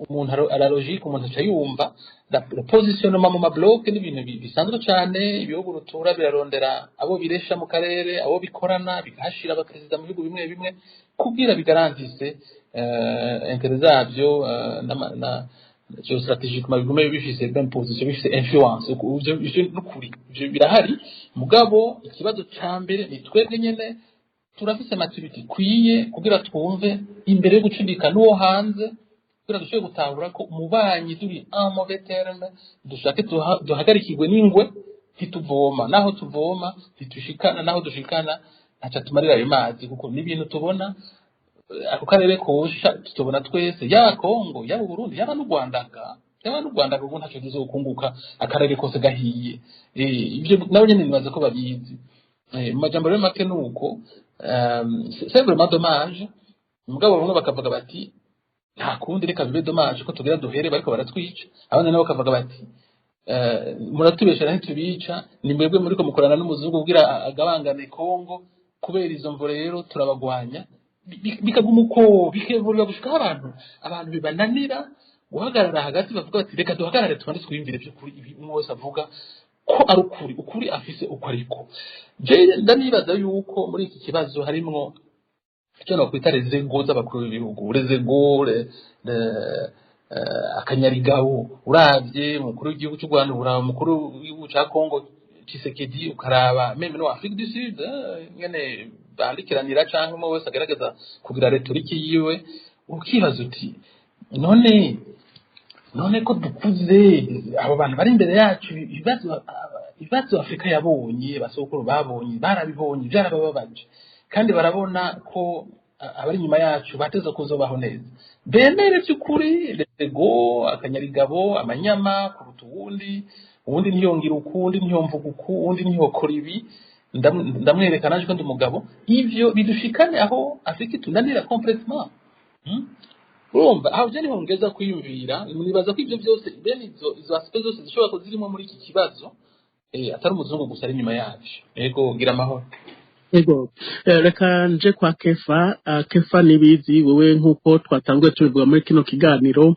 umuntu ara logique, umuntu aca yumva la positionnement mu mabloc n'ibintu bisanzwe cyane. Ibihugu rutura birarondera abo biresha mu karere, abo bikorana, bigashira abaperezida mu bihugu bimwe bimwe kugira bigarantise intérêt zabyo na stratégiquement bigume bifise même position, bifise influence. Ivyo n'ukuri, ivyo birahari, mugabo ikibazo ca mbere ni twebwe nyene turafise maturity kwiye kugira twumve imbere yo gucudika n'uwo hanze, kugira dushobore gutahura ko umubanyi turi en mauvais terme, dushake duhagarikirwe n'ingwe ntituvoma, naho tuvoma ntitushikana, naho dushikana aca tumarira ayo mazi, kuko n'ibintu tubona ako karere kosha tubona twese, ya Kongo, ya Burundi, yaba n'u Rwanda ubu ntacyo tuzokunguka, akarere kose gahiye. Ibyo nabo nyene nibaza ko babizi. Mu majambo rero make nuko c'est vraiment dommage, mugabo bamwe bakavuga bati nta kundi reka bibe dommage ko tugira duhere bariko baratwica, abandi nabo bakavuga bati muratubeshera ntitubica, ni mwebwe muriko mukorana n'umuzungu kugira agabangane Kongo, kubera izo mvo rero turabagwanya. Bikaguma uko bikevurira gushika abantu bibananira guhagarara hagati, bavuga bati reka duhagarare tubande twiyumvire by'ukuri ibi umwe wese avuga ko ari ukuri afise uko ariko. Je ndanibaza yuko muri iki kibazo harimwo icyo nakwita rezego z'abakuru b'ibihugu, rezego akanyarigabo. Uravye umukuru w'igihugu cy'u Rwanda, uraba umukuru w'igihugu cya Congo Tshisekedi, ukaraba meme no Afrique du Sud ngene bandikiranira canke umwe wese agaragaza kugira retorike yiwe, ukibaza uti none ko dukuze abo bantu bari imbere yacu, ibibazo Afrika yabonye, basokuru babonye, barabibonye, byarabababaje, kandi barabona ko abari nyuma yacu bateza kuzobaho neza. Bemere by'ukuri rezego akanyarigabo, amanyama kuruta uwundi ntiyongira ukundi, ntiyomvuga ukundi, ntiyokora ibi, ndamwerekana aje ko ndi umugabo. Ivyo bidushikane aho Afrika tunanira complètement. Urumva aho je niho ngeza kwiyumvira, nibaza ko ivyo byose bene izo aspect zose zishobora kuzirimo muri iki kibazo, atari umuzungu gusa ari nyuma yacu. Ego gira amahoro. Ego reka nje kwa Kefa nibizi, wewe nkuko twatanguye tubivuga muri kino kiganiro,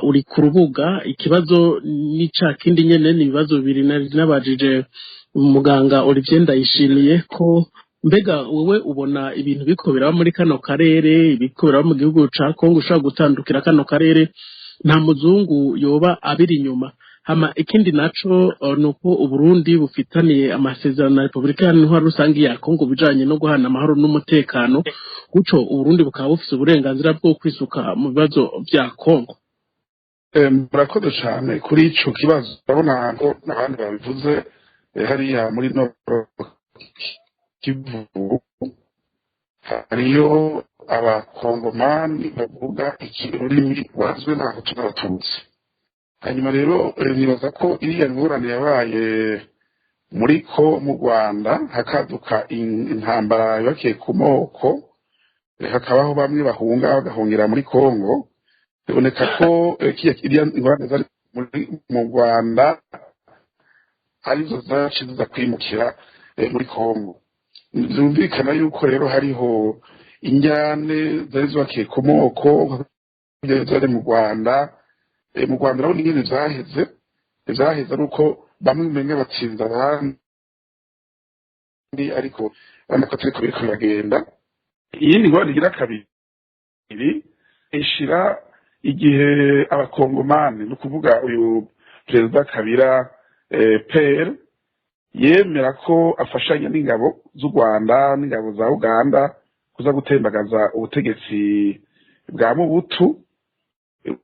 uri ku rubuga. Ikibazo ni ca kindi nyene, ni ibibazo bibiri nabajije umuganga Olivier Ndayishimiye, ko mbega wewe ubona ibintu biko biraba muri kano karere, ibiko biraba mu gihugu ca Kongo ushaka gutandukira kano karere, nta muzungu yoba abiri inyuma. Hama ikindi naco nuko Uburundi bufitaniye amasezerano na Republika Iharanira Rusangi ya Kongo bijanye no guhana amahoro n'umutekano, guco Uburundi bukaba bufise uburenganzira bwo kwisuka mu bibazo vya Kongo. Murakoze cyane kuri ico kibazo. Urabona ko n'abandi babivuze, hariya muri Kivu hariyo abakongomani bavuga ururimi rwazwe n'abahutu n'abatutsi. Hanyuma rero nibaza ko iriya ngorane yabaye mu Rwanda, hakaduka intambara yubakiye ku moko, hakabaho bamwe bagahungira muri Kongo. Biboneka ko iriya ngorane zari mu Rwanda arizo zaciza kwimukira muri Kongo. Byumvikana yuko rero hariho injyane zari zubakiye ku moko zari mu Rwanda. Mu Rwanda rero n'ingene zaheze, ivyaheze ari uko bamwe umenga batsinze abandi ariko urabona ko atariko biriko biragenda. Iyindi ngorane igira kabiri ishira igihe abakongomani ni ukuvuga uyu perezida Kabila PR yemera ko afashanya n'ingabo z'u Rwanda n'ingabo za Uganda kuza gutembagaza ubutegetsi bwa Mobutu.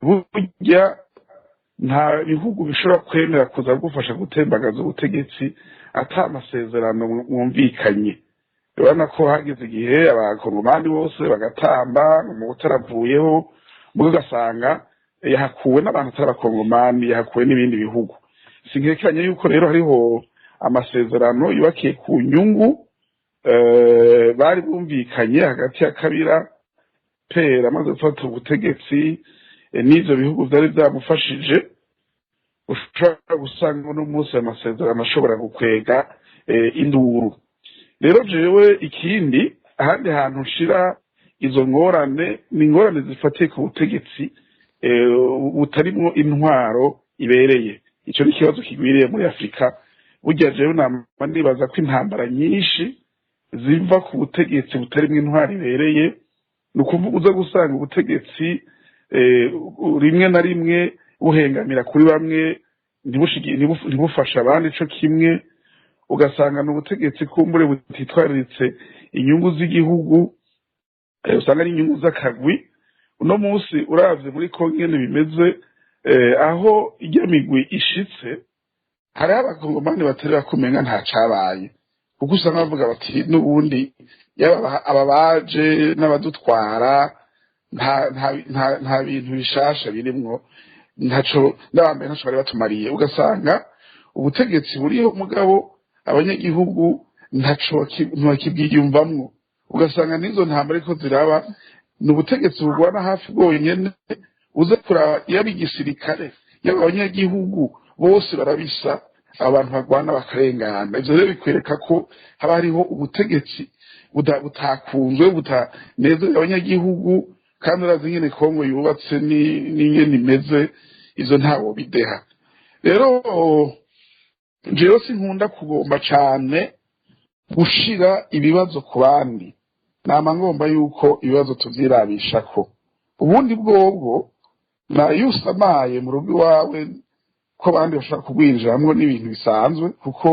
Burya nta bihugu bishobora kwemera kuza gufasha gutembagaza ubutegetsi ata amasezerano mwumvikanye. Urabona ko hageze igihe abakongomani bose bagatamba mu butaravuyeho mugasanga yahakuwe n'abantu atari abakongomani, yahakuwe n'ibindi bihugu. Sinkekeranya yuko rero hariho amasezerano yubakiye ku nyungu bari bumvikanye hagati ya Kabila PR amaze gufata ubutegetsi n'ivyo bihugu vyari vyamufashije. Ushobora gusanga uno munsi amasezerano ashobora gukwega induru. Rero jewe ikindi ahandi hantu nshira izo ngorane ni ingorane zifatiye ku butegetsi butarimwo intwaro ibereye. Ico ni ikibazo kigwiriye muri Afrika. Burya jewe nama nibaza ko intambara nyinshi ziva ku butegetsi butarimwo intwaro ibereye. Ni ukuvuga uza gusanga ubutegetsi rimwe na rimwe buhengamira kuri bamwe ntibufasha abandi ico kimwe, ugasanga n'ubutegetsi kumbure butitwariritse inyungu z'igihugu, usanga ari inyungu z'akagwi. Uno munsi uravye muri Kongo nyene bimeze, aho iryo migwi ishitse hari abakongomani baterera kumenga nta cabaye, kuko usanga bavuga bati n'ubundi yaba ababaje n'abadutwara nta bintu bishasha birimwo, ntaco n'abambaye ntaco bari batumariye. Ugasanga ubutegetsi buriho mugabo abanyagihugu ntaco bakibwiyumvamwo. Ugasanga n'izo ntambara ariko ziraba n'ubutegetsi bugwana hafi bwonyene, uze kuraba yaba igisirikare yaba abanyagihugu bose barabisa, abantu bagwana bakarengana. Ivyo rero bikwereka ko haba hariho ubutegetsi butakunzwe butanezera abanyagihugu, kandi urazi nyene Kongo yubatse n'ingene imeze, izo ntawo bideha. Rero jewe sinkunda kugomba cane gushira ibibazo ku bandi, nama ngomba yuko ibibazo tuvyirabishako. Ubundi bwobwo na yusamaye mu rugo iwawe ko abandi bashaka kugwinjiramwo n'ibintu bisanzwe, kuko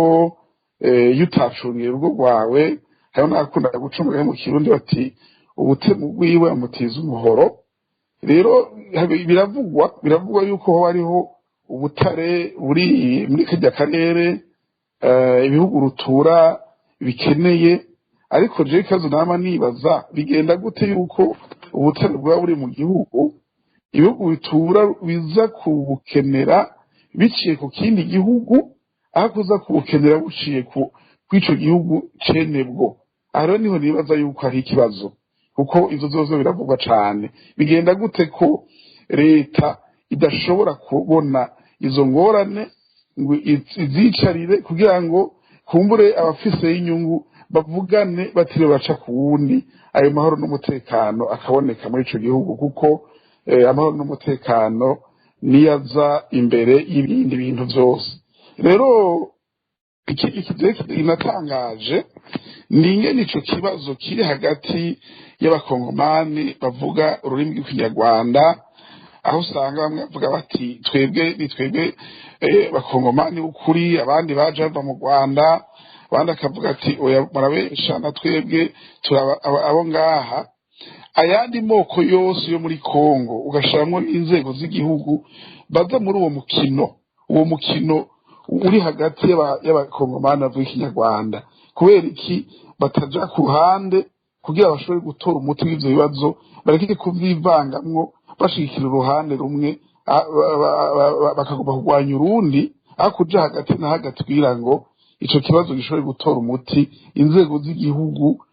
iyo utacungiye urugo rwawe hariho n'abakunda gucumura mu Kirundi bati ubutemu bwiwe amutiza umuhoro. Rero biravugwa yuko hariho ubutare buri muri kajya karere ibihugu rutura bikeneye, ariko je kazo nama nibaza bigenda gute yuko ubutare bwa buri mu gihugu ibihugu bitura biza kubukenera biciye ku kindi gihugu, aho kuza kubukenera buciye kw'ico gihugu cenebwo. Aho niho nibaza yuko hari ikibazo, kuko izo zozo biravugwa cane. Bigenda gute ko leta idashobora kubona izo ngorane ngo izicarire kugira ngo kumbure abafise inyungu bavugane batiriwe baca ku wundi, ayo mahoro n'umutekano akaboneka muri ico gihugu, kuko amahoro n'umutekano niyaza imbere y'ibindi bintu vyose. Rero inatangaje ni ingene ico kibazo kiri hagati y'abakongomani bavuga ururimi rw'ikinyarwanda, aho usanga bamwe bavuga bati twebwe bakongomani ukuri, abandi baje bava mu Rwanda, abandi akavuga ati oya murabesha na twebwe abo ngaha. Ayandi moko yose yo muri Kongo ugashiramwo n'inzego z'igihugu baza muri uwo mukino uri hagati y'abakongomani bavuga ikinyarwanda. Kubera iki bataja ku ruhande kugira bashobore gutora umuti w'ivyo bibazo, bareke kuvyivangamwo bashigikira uruhande rumwe bakagomba kurwanya urundi, aho kuja hagati na hagati kugira ngo ico kibazo gishobore gutora umuti, inzego z'igihugu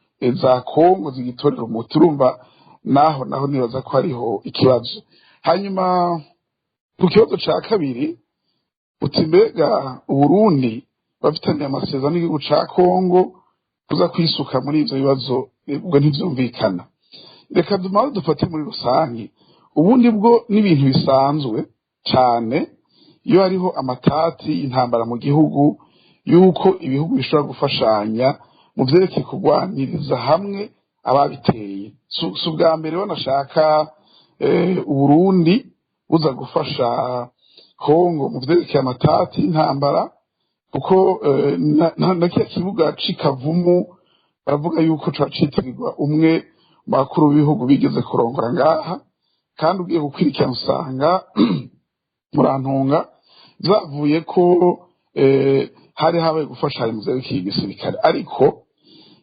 za Kongo zigitorera umuti. Urumva naho nibaza ko hariho ikibazo. Hanyuma ku kibazo ca kabiri uti mbega Uburundi bafitanye amasezerano n'igihugu ca Kongo kuza kwisuka muri ivyo bibazo, ubwo ntivyumvikana. Reka dufate muri rusangi, ubundi bwo n'ibintu bisanzwe cane iyo hariho amatati intambara mu gihugu yuko ibihugu bishobora gufashanya mu vyerekeye kurwaniriza hamwe ababiteye si ubwa mbere banashaka Uburundi buza gufasha Kongo mu vyerekeye amatati intambara kuko na kiya kibuga c'Ikavumu baravuga yuko citagirwa umwe mu bakuru b'ibihugu bigeze kurongora ngaha kandi ugiye gukwirikirana usanga murantunga zavuye ko hari habaye gufasha mu vyerekeye igisirikare ariko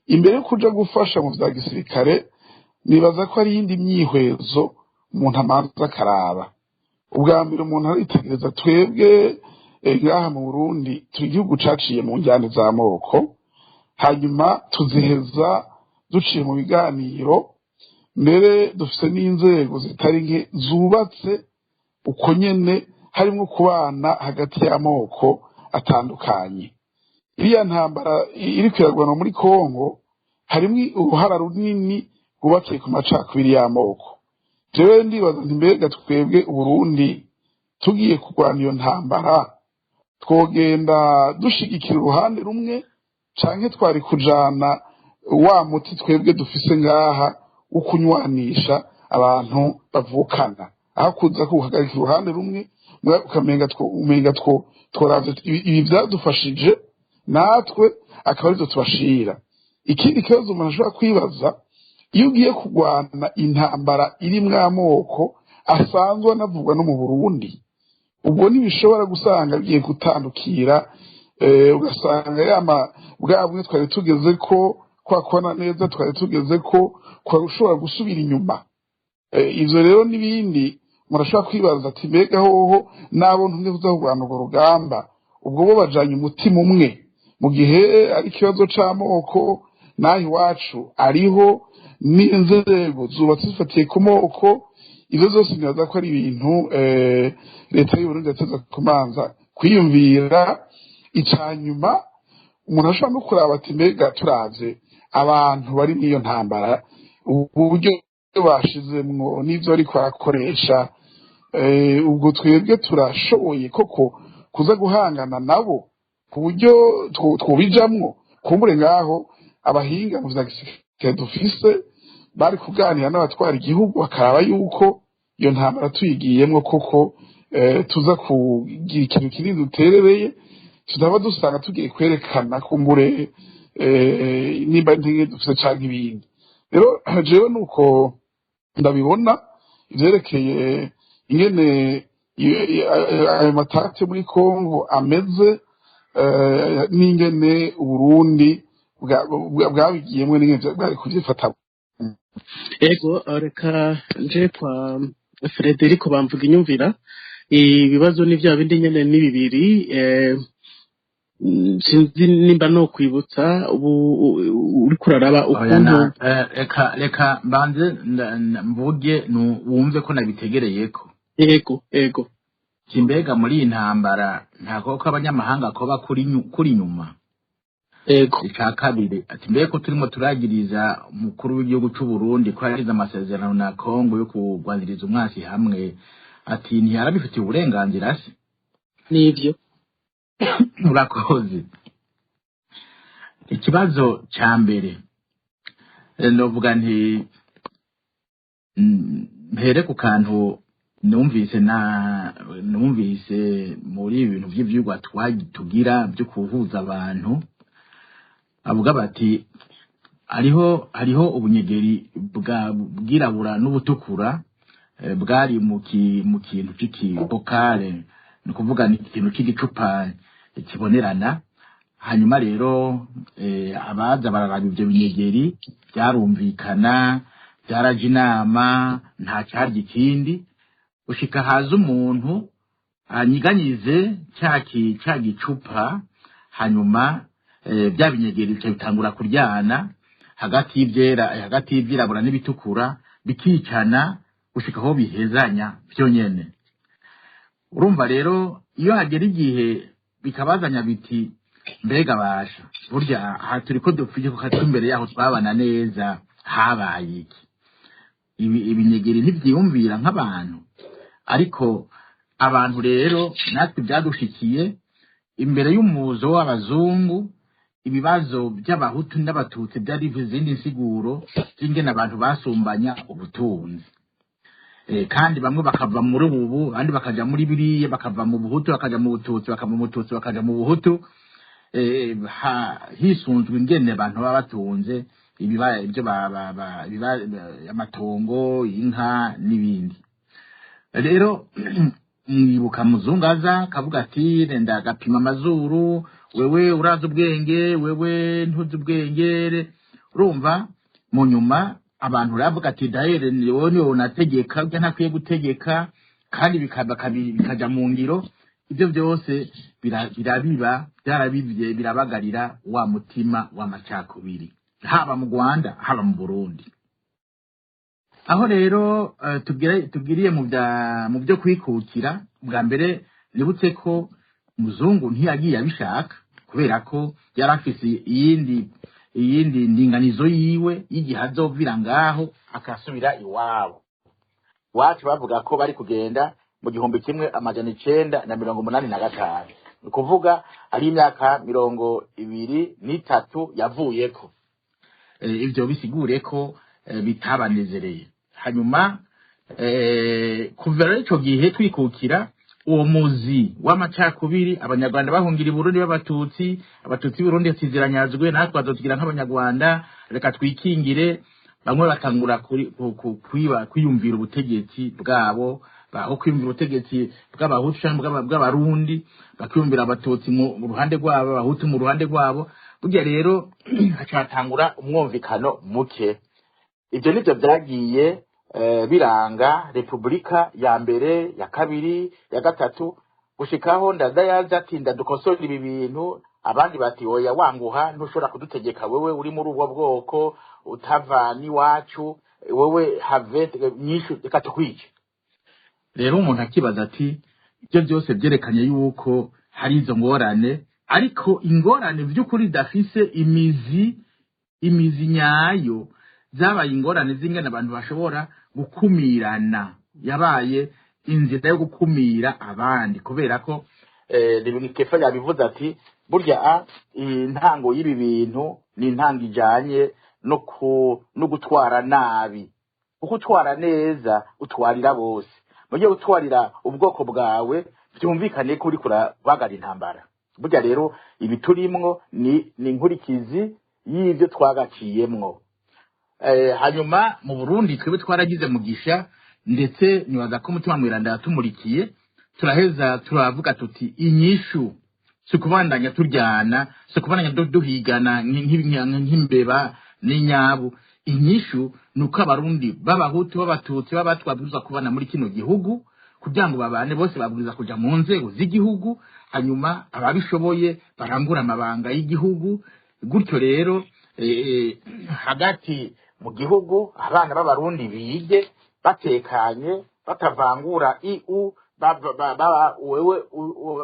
imbere yo kuja gufasha mu vya gisirikare nibaza ko ari iyindi myihwezo umuntu amanza akaraba ubwa mbere umuntu aritegereza twebwe ngaha mu Burundi turi igihugu caciye mu njyane z'amoko hanyuma tuziheza duciye mu biganiro mbere dufise n'inzego zitari nke zubatse uko nyene harimwo kubana hagati y'amoko atandukanye iriya ntambara iri kwiragwana muri Kongo harimwo uruhara runini rwubakiye ku macakubiri y'amoko jewe ndibaza nti mbega twebwe Uburundi tugiye kurwana iyo ntambara twogenda dushigikira uruhande rumwe canke twari kujana wa muti twebwe dufise ngaha ukunywanisha abantu bavukana aho kuza kuhagarika uruhande rumwe ukamenga tworavye ibi vyadufashije natwe akaba arizo tubashira ikindi kibazo umuntu ashobora kwibaza iyo ugiye kurwana intambara irimwo amoko asanzwe anavugwa no mu Burundi ubwo ntibishobora gusanga bigiye gutandukira ugasanga bwa bumwe twari tugeze ko kwakwana neza twari tugeze ko ushobora gusubira inyuma ivyo rero n'ibindi murashobora kwibaza ati mbega hoho nabo ntumwe kuzahurwana urwo rugamba ubwo bo bajanye umutima umwe mu gihe ari ikibazo c'amoko naho iwacu ariho n'inzego zubatse zifatiye ku moko ivyo zose nibaza ko ari ibintu leta y'Uburundi yateza kumanza kwiyumvira icanyuma umuntu ashobora no kuraba ati mbega turavye abantu bari n'iyo ntambara uburyo bashizemwo n'ivyo ariko arakoresha ubwo twebwe turashoboye koko kuza guhangana nabo ku buryo twubijamwo kumbure ngaho abahinga mu vya gisirikare dufise bari kuganira n'abatwara igihugu bakaraba yuko iyo ntambara tuyigiyemwo koko tuza kugira ikintu kinini duterereye tutaba dusanga tugiye kwerekana kumbure nimba ntinge dufise canke ibindi rero jewe nuko ndabibona ivyerekeye ingene ayo matati muri Kongo ameze n'ingene Uburundi bwabigiyemwe n'ingene bwari kuvyifata ego reka nje kwa Frederico bamvuga inyumvira ibibazo ni vya bindi nyene ni bibiri sinzi nimba no kwibutsa uri kuraraba ukuntu reka mbanze mvuge wumve ko nabitegereyeko ego kimbega muri iyi ntambara ntako ko abanyamahanga ko kuri nyuma ego icya kabiri ati mbega ko turimo turagiriza umukuru w'igihugu cy'u Burundi ko yagize amasezerano na Kongo yo kurwaniriza umwasi hamwe ati ntiyarabifitiye uburenganzira se nivyo urakoze ikibazo cya mbere novuga nti mpere ku kantu numvise muri ibintu by'ivyigwa tugira byo kuvuza abantu avuga bati hariho ubunyegeri bwirabura n'ubutukura bwari mu kintu c'ikibokale ni kuvuga ni ikintu cy'igicupa kibonerana hanyuma rero abaza bararaba ivyo binyegeri byarumvikana byaraje inama nta cyarya ikindi ushika haza umuntu anyiganyize cya gicupa hanyuma bya binyegeri bitangura kuryana hagati y'ivyirabura n'ibitukura bikicana gushika aho bihezanya byonyene urumva rero iyo hagera igihe bikabazanya biti mbega basha burya turiko dupfije ko katumbere yaho twabana neza habaye iki ibinyegeri ntivyiyumvira nk'abantu ariko abantu rero natwe byadushikiye imbere y'umuzo w'abazungu ibibazo by'abahutu n'abatutsi byari izindi nsiguro z'ingene abantu basumbanya ubutunzi. Kandi bamwe bakava muri ubu abandi bakaja muri biriye bakava mu buhutu bakaja mu bututsi bakava mu bututsi bakaja mu buhutu hisunzwe ingene abantu baba batunze ibyo amatongo inka n'ibindi. Rero mwibuka muzungaza kavuga ati renda agapima amazuru wewe uraza ubwenge wewe ntuzi ubwengere urumva mu nyuma abantu ravuga ati dahere niwe unategeka byo ntakwiye gutegeka kandi bikaja mu ngiro ibyo byose birabiba byarabivye birabagarira wa mutima w'amacakubiri haba mu Rwanda haba mu Burundi. Aho rero tubwiriye mu byo kwikukira bwa mbere nibutse ko muzungu ntiyagiye abishaka kubera ko yarafise iyindi ndinganizo yiwe y'igihe azovira ngaho akasubira iwabo. Wacu bavuga ko bari kugenda mu 1985 ni kuvuga ari imyaka 23 yavuyeko. Ivyo bisigure ko bitabanezereye. Hanyuma kuva ico gihe twikukira uwo muzi w'amacakubiri abanyarwanda bahungira i Burundi b'abatutsi abatutsi Burundi tsiziranyazwe natwe bazotugira nk'abanyarwanda reka twikingire bamwe batangura kwiyumvira ubutegetsi bwabo baho kwiyumvira ubutegetsi bw'abahutu cyangwa bw'abarundi bakiyumvira abatutsi mu ruhande rwabo abahutu mu ruhande rwabo. Burya rero hacatangura umwumvikano muke. Ibyo nivyo byagiye biranga Republika ya mbere ya kabiri ya gatatu gushikaho ndadayaza ati ndadukosora ibi bintu abandi bati oya wanguha ntushobora kudutegeka wewe uri muri ubwo bwoko utava ni wacu wewe have nyishu ikatukwice. Rero umuntu akibaza ati ibyo byose byerekanye yuko hari izo ngorane ariko ingorane by'ukuri dafise imizi nyayo zabaye ingorane zingana abantu bashobora gukumirana yabaye inzira yo gukumira abandi kubera ko Kefa yabivuze ati burya intango y'ibi bintu ni intango ijanye no gutwara nabi kuko utwara neza utwarira bose mu gihe utwarira ubwoko bwawe byumvikane ko uri kurabagara intambara. Burya rero ibi turimwo ni inkurikizi y'ibyo twagaciyemwo. Hanyuma mu Burundi twebwe twaragize mugisha ndetse nibaza ko umutima mwiranda yatumurikiye turaheza turavuga tuti inyishu sikubandanya turyana sikubandanya duhigana nk'imbeba n'inyabu. Inyishu nuko abarundi b'abahutu b'abatutsi babatwabwiza kubana muri kino gihugu kugira ngo babane bose babwiza kuja mu nzego z'igihugu hanyuma ababishoboye barangura amabanga y'igihugu. Gutyo rero hagati mu gihugu abana b'abarundi bige batekanye batavangura wewe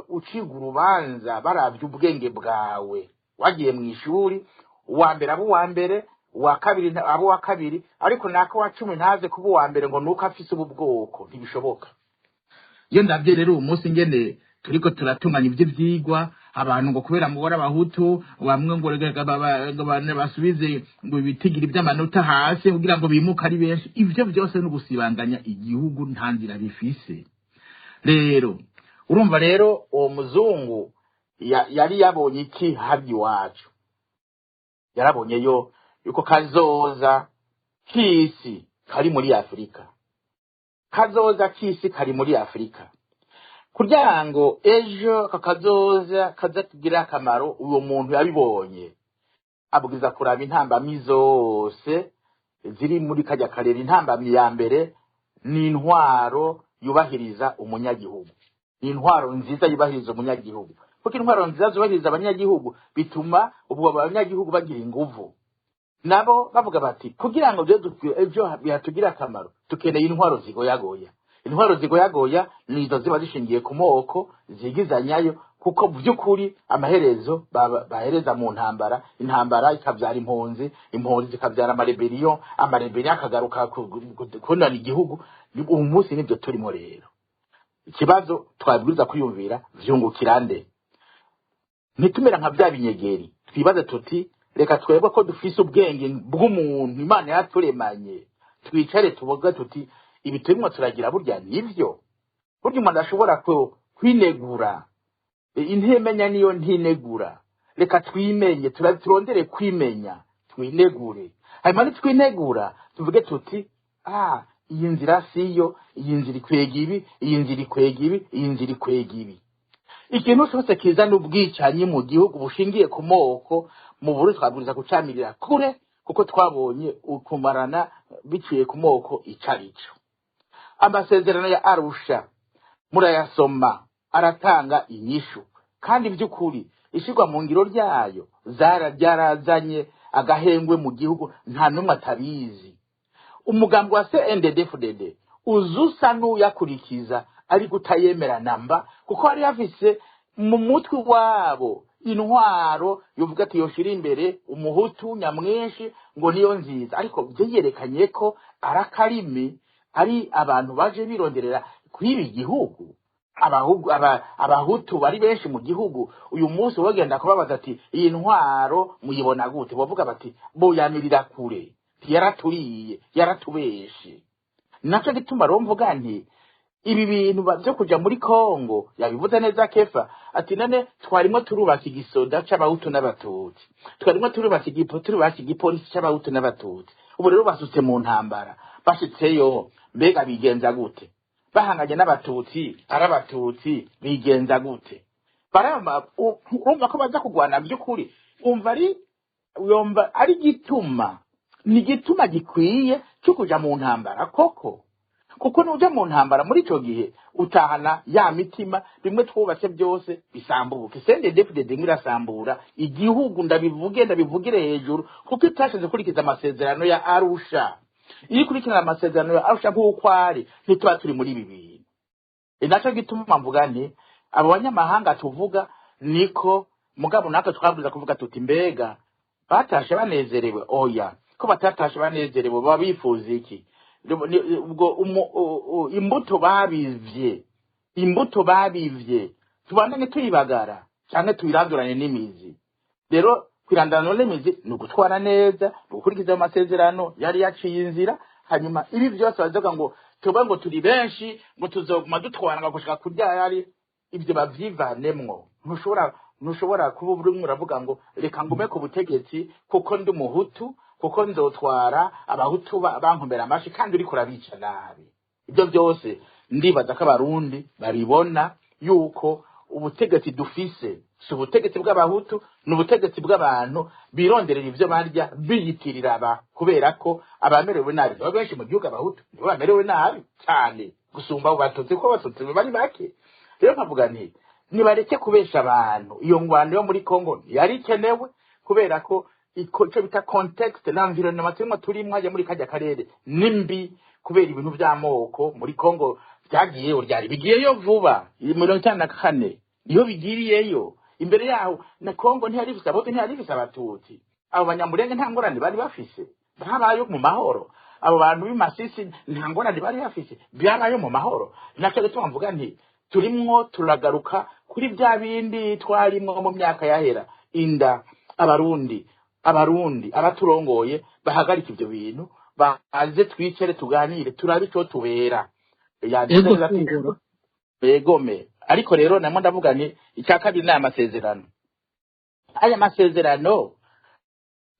uciga urubanza baravye ubwenge bwawe wagiye mu ishuri uwa mbere abo uwa mbere uwa kabiri abo uwa kabiri ariko nako wa 10 ntaze kuba uwa mbere ngo nuko afise ubu bwoko ntibishoboka. Iyo ndavye rero umunsi ngene turiko turatunganya ibyo vyigwa abantu ngo kubera mubora abahutu bamwe ngo bane basubize ngo bitigire by'amanota hasi kugira ngo bimuka ari benshi ivyo byose no gusibanganya igihugu nta nzira bifise. Rero urumva rero uwo muzungu yari yabonye iki habyi wacu yarabonye yuko kazoza kisi kari muri Afrika kazoza kisi kari muri Afrika kugira ngo ejo kakazoza kaza kugira akamaro uwo muntu yabibonye abwiza kuraba intambamyi zose ziri muri kajya karera. Intambamyi ya mbere ni intwaro yubahiriza umunyagihugu, ni intwaro nziza yubahiriza umunyagihugu kuko intwaro nziza zubahiriza abanyagihugu bituma ubwo abanyagihugu bagira inguvu nabo bavuga bati kugira ngo ejo byatugira akamaro tukeneye intwaro zigoyagoya. Intwaro zigoyagoya nizo ziba zishingiye ku moko zigizanyayo kuko by'ukuri amaherezo bahereza mu intambara ikabyara impunzi zikabyara amarebellion akagaruka kunana igihugu. Umunsi nibyo turimo rero ikibazo twabwiriza kwiyumvira vyungukira nde ntitumera nka bya binyegeri twibaze tuti reka twebwe ko dufise ubwenge bw'umuntu Imana yaturemanye twicare tuvuga tuti ibi turimo turagira burya nivyo burya umuntu ashobora kwinegura intemenya niyo ntinegura reka twimenye turondere kwimenya twinegure hanyuma nitwinegura tuvuge tuti iyi nzira siyo iyi nzira ikwega ibi iyi nzira ikwega ibi iyi nzira ikwega ibi ikintu cyose kizana ubwicanyi mu gihugu bushingiye ku moko mu Burundi twabwiriza gucamirira kure kuko twabonye ukumarana biciye ku moko icarico amasezerano ya Arusha murayasoma aratanga inyishu kandi by'ukuri ishigwa mu ngiro ryayo byarazanye agahengwe mu gihugu nta numwe atabizi umugambi wa CNDD-FDD uzusa n'uyakurikiza ari gutayemera namba kuko ari yafise mu mutwe wabo intwaro yovuga ati yoshira imbere umuhutu nyamwinshi ngo niyo nziza ariko byeyerekanye ko arakarimi ari abantu baje bironderera kwiba igihugu abahutu bari benshi mu gihugu uyu munsi wagenda kubabaza ati iyi ntwaro muyibona gute bavuga bati boyamirira kure yaraturiye yaratubeshe naco gituma romvuga nti ibi bintu byo kuja muri Kongo yabivuze neza Kefa ati nane twarimo turubaka igisoda c'abahutu n'abatutsi twarimo turubaka igipolisi c'abahutu n'abatutsi ubu rero basutse mu ntambara bashitseyo mbega bigenza gute bahanganye n'abatutsi arabatutsi bigenza gute barama umva ko baza kugwana by'ukuri umva ari gituma ni gituma gikwiye cyo kuja mu ntambara kuko nuja mu ntambara muri ico gihe utahana ya mitima bimwe twubatse byose bisambuke CNDD-FDD irasambura igihugu ndabivugire hejuru kuko itashize kurikiza amasezerano ya Arusha iyo kurikira amasezerano ya Arusha nk'uko ari ntituba turi muri ibi bintu naco gituma mvuga nti abo banyamahanga tuvuga niko mugabo natwe twabwiza kuvuga tuti mbega batashe banezerewe oya ko batatashe banezerewe baba bifuza iki ubwo imbuto babivye tubandane tuyibagara cyane tuyirandurane n'imizi rero kwirandana n'imizi ni ugutwara neza gukurikiza amasezerano yari yaciye inzira hanyuma ibi byose bazoga ngo tuba ngo turi benshi ngo tuzoguma dutwarana gushika kurya yari ibyo bavyivanemwo ntushobora kuba uri muravuga ngo reka ngume ku butegetsi kuko ndi umuhutu kuko nzotwara abahutu bankomera amashi kandi uri kurabica nabi ibyo byose ndibaza ko abarundi babibona yuko ubutegetsi dufise si ubutegetsi bw'abahutu ni ubutegetsi bw'abantu bironderera ivyo barya biyitirira kubera ko abamerewe nabi baba benshi mu gihugu abahutu nibo bamerewe nabi cyane gusumba abo batutsi ko batutsi bari bake rero nkavuga nti nibareke kubesha abantu iyo ngwano yo muri Kongo yari ikenewe kubera ko icyo bita context l'environnement turimo hajya muri kajya karere nimbi kubera ibintu by'amoko muri Kongo byagiye uryari bigiyeyo vuba 1994 iyo bigiriyeyo imbere yaho na Kongo ntiyari bifite abo ntiyari bifite abatutsi abo banyamurenge nta ngorane bari bafise babayo mu mahoro abo bantu b'imasisi nta ngorane bari bafise byabayo mu mahoro nacyo gituma mvuga nti turimwo turagaruka kuri bya bindi twarimwo mu myaka yahera inda abarundi abaturongoye bahagarika ibyo bintu baze twicare tuganire turabe ico tubera begome ariko rero namwe ndavuga ni icyakabiri na amasezerano aya masezerano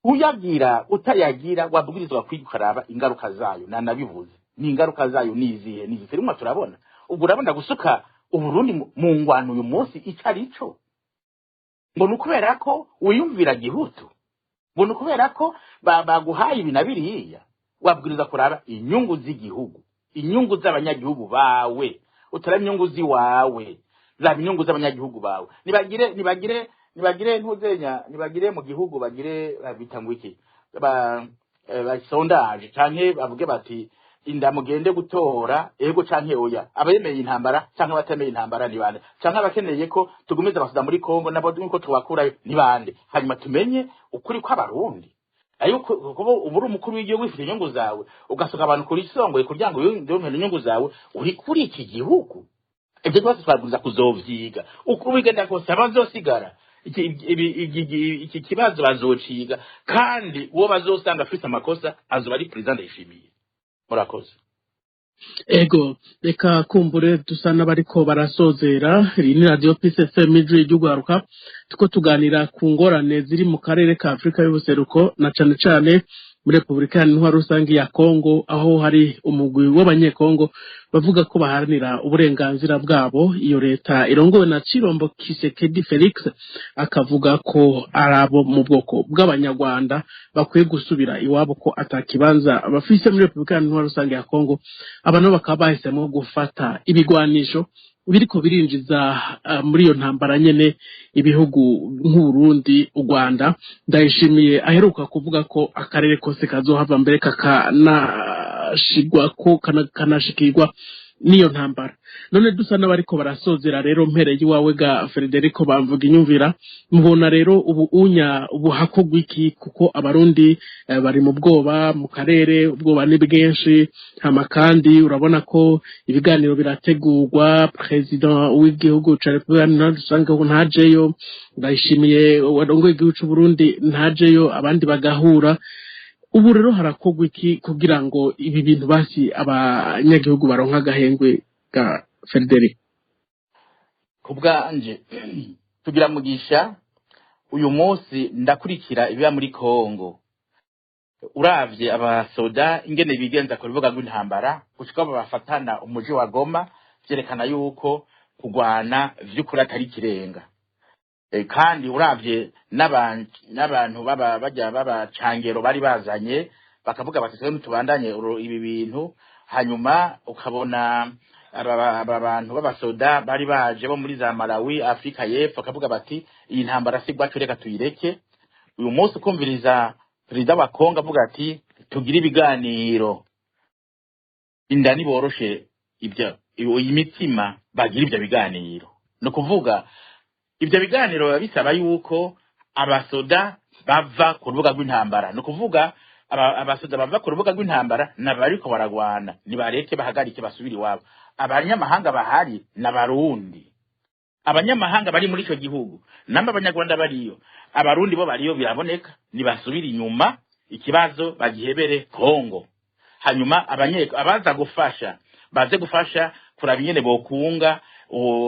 uyagira utayagira wabwirizwa kwikaraba ingaruka zayo nanabivuze ni ingaruka zayo nizihe nizifirimo turabona ubwo urabona gusuka uburundi mu ngwano uyu munsi icarico ngo nukubera ko wiyumvira gihutu ngo nukubera ko baguhaye ibinabiriya wabwiriza kuraba inyungu z'igihugu inyungu z'abanyagihugu bawe utara inyungu ziwawe za inyungu z'abanyagihugu bawe nibagire ntuzenya nibagire mu gihugu bagire bitangwa iki ba sondage canke bavuge bati inda mugende gutora ego canke oya abayemeye intambara canke batemeye intambara ni bande canke abakeneye ko tugumiza abasuda muri Kongo nabo duko tubakurayo ni bande hanyuma tumenye ukuri kw'abarundi ayo kubo uburi umukuru w'igihugu wifite inyungu zawe ugasoka abantu kuri songoye kugira ngo yumve inyungu zawe uri kuri iki gihugu ibyo byose twabwiza kuzovyiga uko bigenda kose abazosigara iki kibazo bazociga kandi uwo bazosanga afite amakosa azoba ari perezida Ndayishimiye. Murakoze. Ego reka kumbure dusa n'abariko barasozera. Iyi ni radio PCFM ijwi ry'ugwaruka tuko tuganira ku ngorane ziri mu karere ka Afrika y'ubuseruko na cane cane muri Republika Iharanira Rusangi ya Kongo, aho hari umugwi w'abanyekongo bavuga ko baharanira uburenganzira bwabo. Iyo leta irongowe na Chilombo Kisekedi Felix akavuga ko arabo mu bwoko bw'abanyarwanda bakwiye gusubira iwabo, ko atakibanza bafise muri Republika Iharanira Rusangi ya Kongo. Abantu bakaba bahisemo gufata ibigwanisho biriko birinjiza muri iyo ntambara nyene ibihugu nk'u Burundi, u Rwanda. Ndayishimiye aheruka kuvuga ko akarere kose kazohava mbere kakanashigwa ko kanashikirwa niyo ntambara. None dusa n'abariko barasozera rero, mpereye iwawe ga Frederico Bamvuga inyumvira, mubona rero ubu hakogwa iki? Kuko abarundi bari mu bwoba mu karere, ubwoba ni bwinshi. Hama kandi urabona ko ibiganiro birategurwa, president w'igihugu ca Republika Iharanira Rusangi ntajeyo, Ndayishimiye warongoye igihugu c'u Burundi ntajeyo, abandi bagahura. Ubu rero harakogwa iki kugira ngo ibi bintu basi abanyagihugu baronka agahengwe ga Frederic? Kubwanje tugira mugisha uyu munsi ndakurikira ibiba muri Kongo. Uravye abasoda ingene bigenza ku rubuga rw'intambara gushika bafatana umuji wa Goma, vyerekana yuko kugwana vy'ukuri atari kirenga. Kandi uravye n'abantu baba cangero bari bazanye bakavuga bati twe tubandanye ibi bintu, hanyuma ukabona aba bantu b'abasoda bari baje bo muri za Malawi, Afrika y'Epfo, bakavuga bati iyi ntambara sigwa tureka tuyireke. Uyu munsi kumviriza perezida wa Kongo avuga ati tugira ibiganiro, indani boroshe ibyo imitima bagira ibyo biganiro. No kuvuga ibyo biganiro bisaba yuko abasoda bava ku rubuga rw'intambara. No kuvuga abasoda bava ku rubuga rw'intambara nabariko baragwana nibareke bahagarike basubira iwabo. Abanyamahanga bahari n'abarundi, abanyamahanga bari muri ico gihugu namba abanyarwanda bariyo, abarundi bo bariyo biraboneka, nibasubira inyuma ikibazo bagihebere Kongo. Hanyuma abaza gufasha baze gufasha kuraba ingene bokunga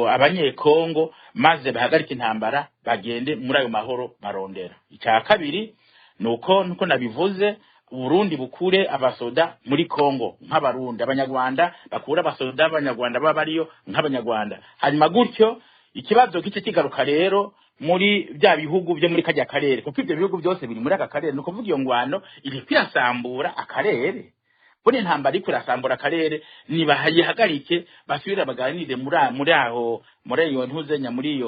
abanyekongo maze bahagarika intambara bagende muri ayo mahoro barondera. Icya kabiri nuko nabivuze, Burundi bukure abasoda muri Kongo nk'abarundi, abanyarwanda bakura abasoda abanyarwanda babariyo nk'abanyarwanda. Hanyuma gutyo ikibazo kice kigaruka rero muri bya bihugu byo muri kajya karere, kuko ibyo bihugu byose biri muri aka karere. No kuvuga iyo ngwano iri kwirasambura akarere, bone ntambara iri kwirasambura akarere, niba hayihagarike basubira baganire muri aho muri iyo ntuzenya muri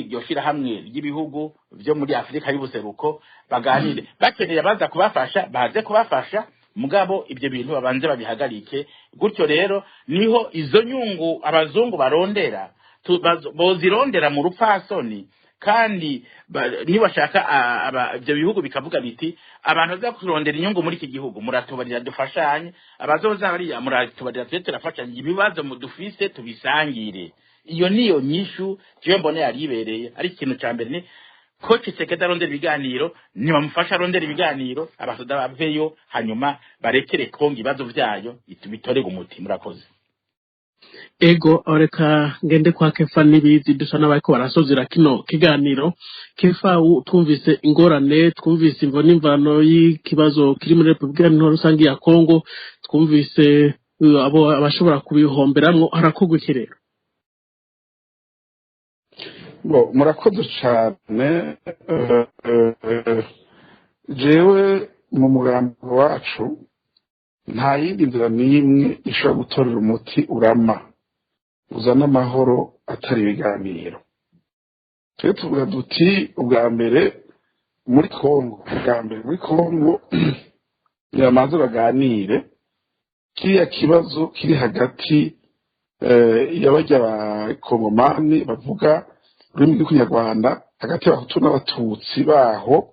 iryo shira hamwe ry'ibihugu byo muri Afrika y'ubuseruko baganire. Bakeneye baza kubafasha baze kubafasha, mugabo ibyo bintu babanze babihagarike. Gutyo rero niho izo nyungu abazungu barondera bozirondera mu rupfasoni, kandi nibashaka ibyo bihugu bikavuga biti abantu baza kurondera inyungu muri iki gihugu muratubarira dufashanye, abazoza bariya muratubarira turafashanye, ibibazo mudufise tubisangire. Iyo niyo nyishu je mbone yaribereye. Ari ikintu ca mbere ni ko Tshisekedi arondera ibiganiro, nibamufasha arondera ibiganiro, abasoda baveyo, hanyuma barekere Kongo ibibazo vyayo bitorega umuti. Murakoze. Ego oreka ngende kwa Kefa Nibizi dusa n'abariko barasozera kino kiganiro. Kefa, twumvise ingorane, twumvise imvo n'imvano y'ikibazo kiri muri Republika Iharanira Rusangi ya Kongo, twumvise abo abashobora kubihomberamwo, harakogwa iki rero? Murakoze cyane. Jewe mu mugambi wacu nta yindi nzira n'imwe ishobora gutorera umuti urama uzana amahoro atari ibiganiro. Twe tuvuga duti ubwa mbere muri Kongo yamanze baganire kiriya kibazo kiri hagati y'abajya abakongomani bavuga ururimi rw'ikinyarwanda, hagati y'abahutu n'abatutsi baho,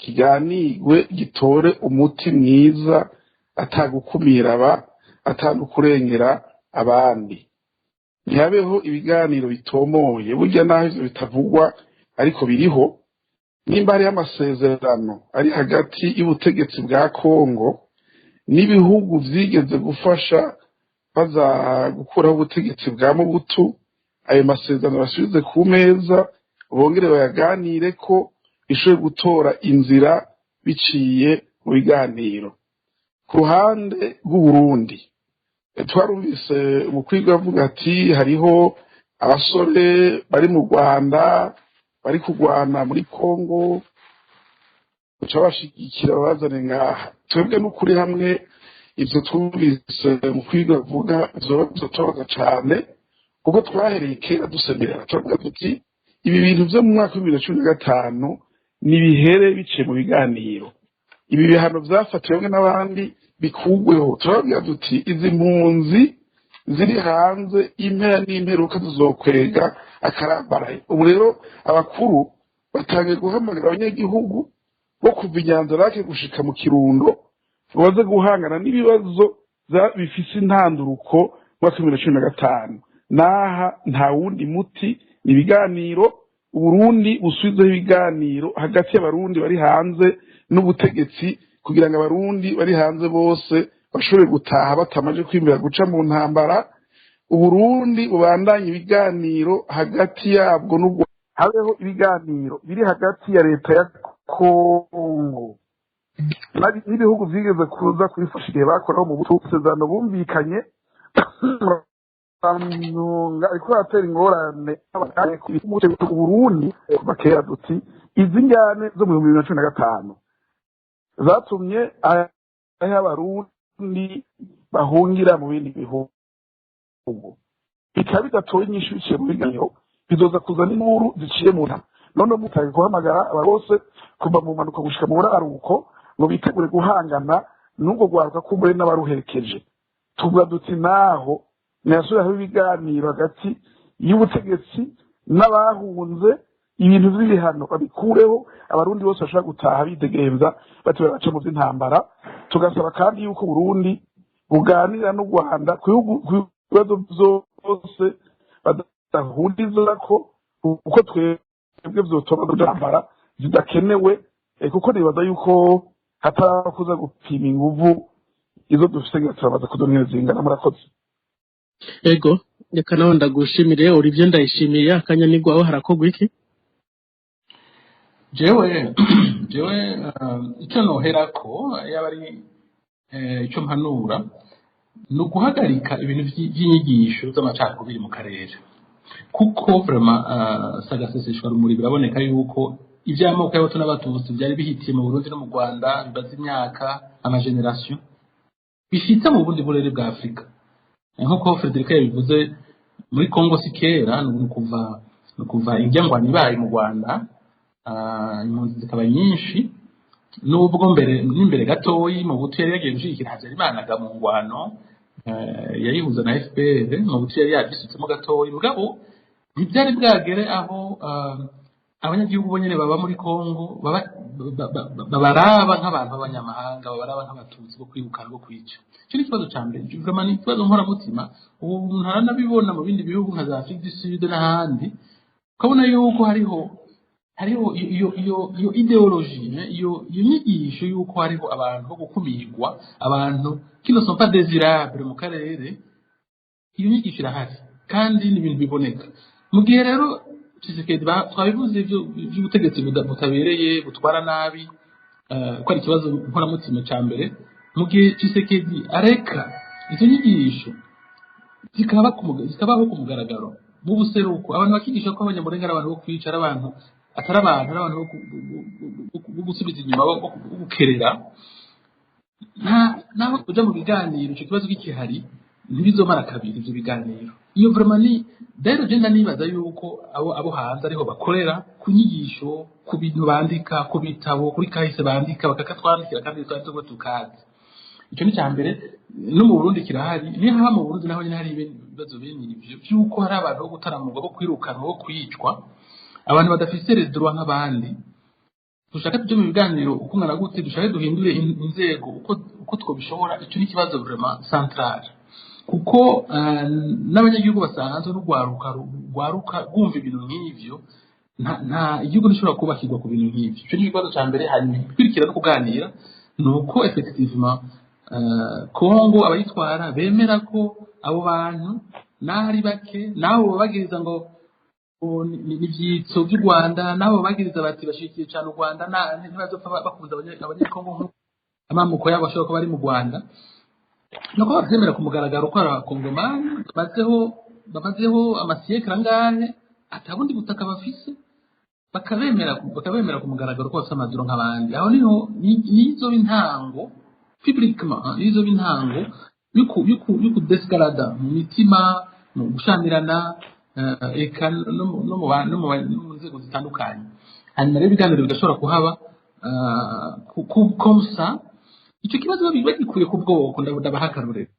kiganirwe gitore umuti mwiza, atagukumira atagukurengera abandi. ntihabeho ibiganiro bitomoye burya naho ivyo bitavugwa ariko biriho nimba hariho amasezerano ari hagati y'ubutegetsi bwa Kongo n'ibihugu vyigeze gufasha baza gukuraho ubutegetsi bwa Mobutu ayo masezerano basubize ku meza bongere bayaganire ko bishoboye gutora inzira biciye mu biganiro ku ruhande rw'Uburundi twarumvise umukwiga avuga ati hariho abasore bari mu Rwanda bari kurwana muri Kongo bashigikira bazane ngaha twebwe n'ukuri hamwe ivyo twumvise umukwiga avuga zotoza cane kuko twahereye kera dusemerera turavuga tuti ibi bintu vyo mu mwaka wa 2015 ni bihere biciye mu biganiro ibi bihano vyafatiwe n'abandi bikugweho turavuga tuti izi mpunzi ziri hanze impera n'imperuka tuzokwega akarambaraye ubu rero abakuru batangiye guhamagara abanyagihugu bo kuva inyanzarake gushika mu Kirundo baze guhangana n'ibibazo bifise intanduruko mu 2015 naha nta wundi muti ibiganiro Uburundi busubizeho ibiganiro hagati y'abarundi bari hanze n'ubutegetsi kugira ngo abarundi bari hanze bose bashobore gutaha batamaje kwimira guca mu ntambara Uburundi bubandanye ibiganiro hagati yabwo n'ubwo habeho ibiganiro biri hagati ya leta ya Kongo n'ibihugu vyigeze kuza kubifasha igihe bakoraho mu busezerano bumvikanye ariko atera ingorane Uburundi bakera duti izi njyane zo mu 2015 zatumye abarundi bahungira mu bindi bihugu bikaba bidatoye inyishu biciye mu biganiro bizoza kuzana inkuru ziciye mu ntama none mutaye guhamagara aba bose kuva mu manuka gushika mu buraruko ngo bitegure guhangana n'ubwo gwaruka kumbure n'abaruherekeje tuvuga duti naho nasubiraho ibiganiro hagati y'ubutegetsi n'abahunze ibintu by'ibihano babikureho abarundi bose bashaka gutaha bidegemza batubera baca mu by'intambara tugasaba kandi yuko Burundi buganira n'u Rwanda ku bibazo byose badahuriza ko uko twebwe vyotoma intambara zidakenewe kuko nibaza yuko hatarakuza gupima inguvu izo dufise turabaza kudonera zingana murakoze ego reka nawe ndagushimire Olivier ndayishimiye akanya nigwaho harakogwa iki jewe icyo noherako yaba ari icyo mpanura ni uguhagarika ibintu by'inyigisho z'amacakubiri mu karere kuko vraiment sagaseseshwa rumuri biraboneka yuko iby'amoko y'abato n'abatutsi byari bihitiye mu Burundi no mu Rwanda bibaza imyaka amageneration bifite mu bundi burere bwa Afrika nk'uko Frederic yabivuze muri Congo sikera ni kuva injyangwani ibaye mu Rwanda impunzi zikaba nyinshi nubwo n'imbere gatoyi mu butu yari yagiye gushigikira Habyarimana mu ngwano yayihuza na FPR mu butu yari yabisutsemo gatoyi mugabo ntibyari bwagere aho abanyagihugu bonyene baba muri Congo babaraba nk'abantu b'abanyamahanga babaraba nk'abatutsi bo kwirukana bo kwica cyo ni ikibazo ca mbere vraiment ni ikibazo nkoramutima ubu ntaranabibona mu bindi bihugu nka za Afrique du Sud n'ahandi ukabona yuko hariho iyo ideologie iyo nyigisho yuko hariho abantu bo gukumirwa abantu qui ne sont pas désirables mu karere iyo nyigisho irahari kandi ni ibintu biboneka mu gihe rero Tshisekedi twabivuze by'ubutegetsi butabereye butwara nabi ko ari ikibazo nkoramutima cya mbere mu gihe Tshisekedi areka izo nyigisho zikabaho ku mugaragaro mu buseruko abantu bakigisha ko abanyamurenge ari abantu bo kwicara abantu atari abantu bo gusubiza inyuma bo gukerera naho kuja mu biganiro icyo kibazo kikihari ntibizomara kabiri ibyo biganiro iyo vraiment ni rero genda nibaza yuko abo hanze ariho bakorera ku nyigisho ku bintu bandika ku bitabo kuri kahise bandika bakakatwandikira kandi twanditse tukazi icyo ni cyambere no mu Burundi kirahari ni ha mu Burundi naho nyine hari ibibazo bene ibyo byuko hari abantu bo gutaramurwa bo kwirukanwa bo kwicwa abantu badafite droit nk'abandi dushaka tujye mu biganiro uko ngana gute dushaka duhindure inzego uko twobishobora icyo ni kibazo vraiment central kuko n'abanyagihugu basanzwe rwaruka bumva ibintu nk'ivyo nta igihugu gishobora kubakirwa ku bintu nk'ivyo. Ico ni ikibazo ca mbere. hanyuma ikurikira no kuganira ni uko effectivement Kongo abayitwara bemera ko abo bantu n'ari bake nabo babagiriza ngo ni ivyitso by'u Rwanda, nabo babagiriza bati bashikiye cyane u Rwanda ntibazopfa bakuza abanyakongo amamuko yabo ashobora kuba ari mu Rwanda. Nuko bavyemera ku mugaragaro ko abakongomani bamazeho amasiyekara ngahe atabundi butaka bafise, bakabemera ku mugaragaro ko bafite amazuru nk'abandi. Aho nizo bintango publiquement, nizo bintango yuko descarada mu mitima, mu gushamirana eka no mu nzego zitandukanye. Hanyuma rero ibiganiro bigashobora kuhaba komsa. Icyo kibazo bagikuye ku bwoko ndabaha akarorero.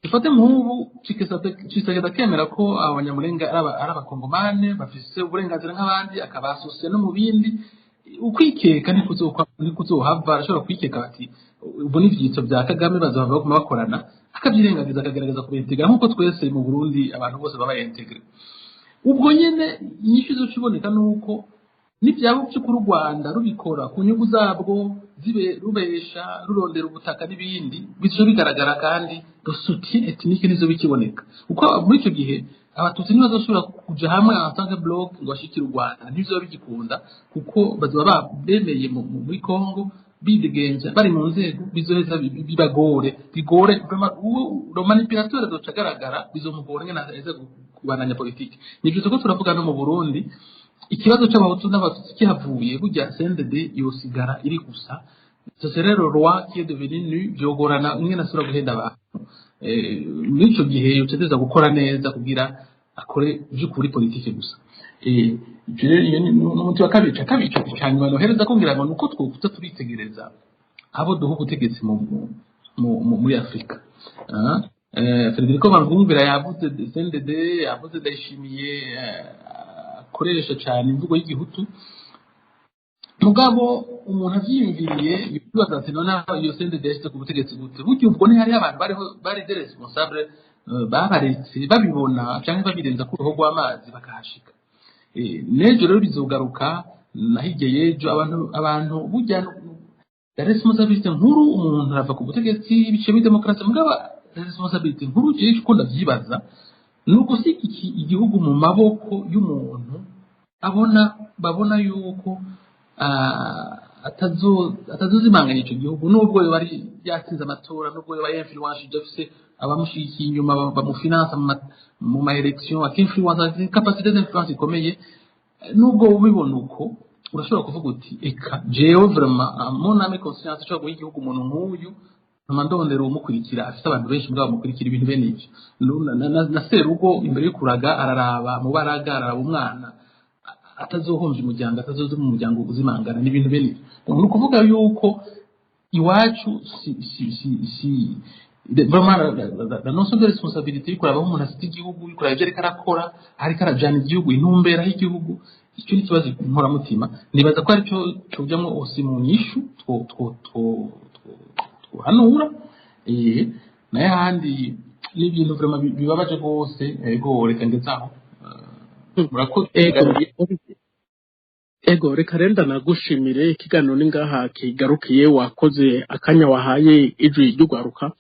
Dufate nk'ubu Tshisekedi akemera ko abanyamurenga ari abakongomane bafise uburenganzira nk'abandi, akabasosiye no mu bindi. Ukwikeka nikuzohava, arashobora kwikeka bati ubu n'ivyitso bya Kagame bazohava baguma bakorana, akabyirengagiza akagerageza kubintegra nk'uko twese mu Burundi abantu bose baba integre. Ubwo nyene inyishu zociboneka nuko n'ivyabo by'ukuri u Rwanda rubikora ku nyungu zabwo rubesha rurondera ubutaka n'ibindi bizo bigaragara, kandi soutien ethnique nizo bikiboneka. Uko muri icyo gihe abatutsi ntibazosubira kuja hamwe en tant que bloc ngo bashikire u Rwanda, ntibizoba bigikunda kuko bazoba bemeye muri Congo bidegenza bari mu nzego, bizoheza bigore le manipulateur azoca agaragara, bizomugora ngene aza kubananya politike. Nivyo tuko turavuga no mu Burundi. Ikibazo cy'abahutu n'abatutsi kihavuye burya CNDD yosigara iri gusa. Ce serait le roi qui est devenu nu, byogorana umwe nasura guhenda abantu. Muri icyo gihe yoteza gukora neza kugira akore by'ukuri politike gusa. Iyo ni umuti wa kabiri cyanyuma nohereza kugira ngo nuko twokuta turitegereza abo duha ubutegetsi muri Afrika. Federico Bangumvira yavuze CNDD, yavuze Ndayishimiye akoresha cyane imvugo y'igihutu. Mugabo umuntu avyiyumviriye yibaza ati none iyo CNDD yashyize ku butegetsi gute? Burya ubwo ntihari abantu bari des responsables babaretse babibona cyangwa babirenza ku ruho rw'amazi bakahashika. Nejo rero bizogaruka nahigeye ejo abantu burya la responsabilité nkuru umuntu arava ku butegetsi bice muri demokarasi. Mugabo la responsabilité nkuru je ko ndavyibaza nuko si igihugu mu maboko y'umuntu babona yuko atazuzimanganya icyo gihugu, nubwo bari yatsinze amatora, nubwo bari influence dafise abamushikiye inyuma bamufinansa mu ma election, akinfluence capacité d'influence ikomeye. Nubwo ubibona uko urashobora kuvuga uti eka jewe vraiment mon âme conscience cyo guha igihugu umuntu nk'uyu ndondero umukurikira, afite abantu benshi mbwa bamukurikira ibintu bene ivyo. Na Serugo imbere y'ukuraga araraba mu baraga, araraba umwana atazohomje umuryango, atazoza mu muryango uzimangana n'ibintu bene ivyo. Ni ukuvuga yuko iwacu vraiment la notion de responsabilité y'ukuraba umuntu afite igihugu, y'ukuraba ibyo ariko arakora, ariko arajana igihugu intumbera y'igihugu. Icyo ni ikibazo nkoramutima, nibaza ko aricyo cujamwo osi mu nyishu hanura naye handi n'ibintu vraiment bibabaje rwose. Ego reka ngezaho murakoze. Ego reka renda nagushimire, ikiganiro ni ngaha kigarukiye. Wakoze akanya wahaye ijwi ry'ugwaruka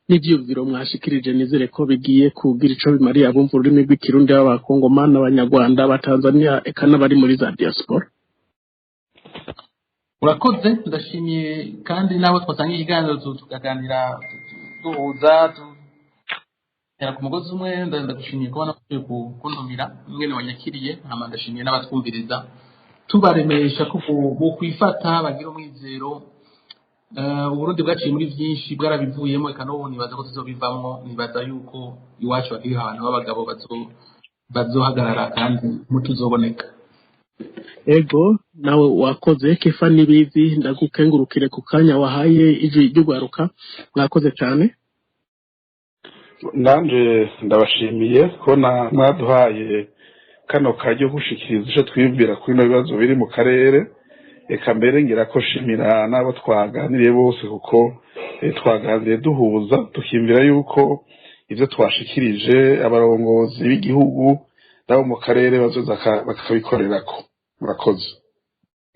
n'ivyiyumviro mwashikirije, nizere ko bigiye kugira ico bimariye abumva ururimi rw'ikirundi b'abakongomani, n'abanyarwanda, abatanzania eka n'abari muri za diaspora. Urakoze, ndashimiye kandi nawe twasangiye ikiganiro tukaganira duhuza era ku mugozi umwe. Ndagushimiye kubona kuntumira mwene wanyakiriye, hama ndashimiye n'abatwumviriza tubaremesha ko bo kwifata bagira umwizero. Uburundi bwaciye muri byinshi, bwarabivuyemo, eka n'ubu nibaza ko tuzobivamwo. Nibaza yuko iwacu bakiriho abantu b'abagabo bazohagarara kandi mutuzoboneka. Ego nawe wakoze Kefa Nibizi, ndagukengurukire ku kanya wahaye ijwi ry'ugwaruka. Mwakoze cyane. Nanje ndabashimiye kubona mwaduhaye kano karyo gushikiriza ico twiyumvira kuri no bibazo biri mu karere. Eka mbere ngira ko shimira n'abo twaganiriye bose, kuko twaganiriye duhuza tukimvira yuko ivyo twashikirije abarongozi b'igihugu nabo mu karere bazoza bakabikorerako. Murakoze.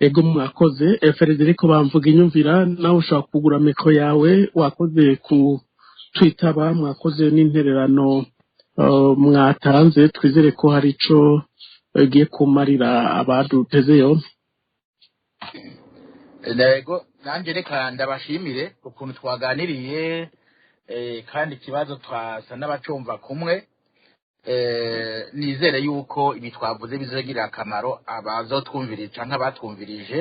Ego mwakoze Frederico bamvuga inyumvira nawe ushobora kugura mikro yawe wakoze ku twitaba mwakoze n'intererano mwatanze twizere ko hari ico giye kumarira abaduteze yombi. Ego nanje reka ndabashimire ukuntu twaganiriye kandi ikibazo twasa n'abacumva kumwe nizere yuko ibi twavuze bizogira akamaro abazotwumvirije canke abatwumvirije.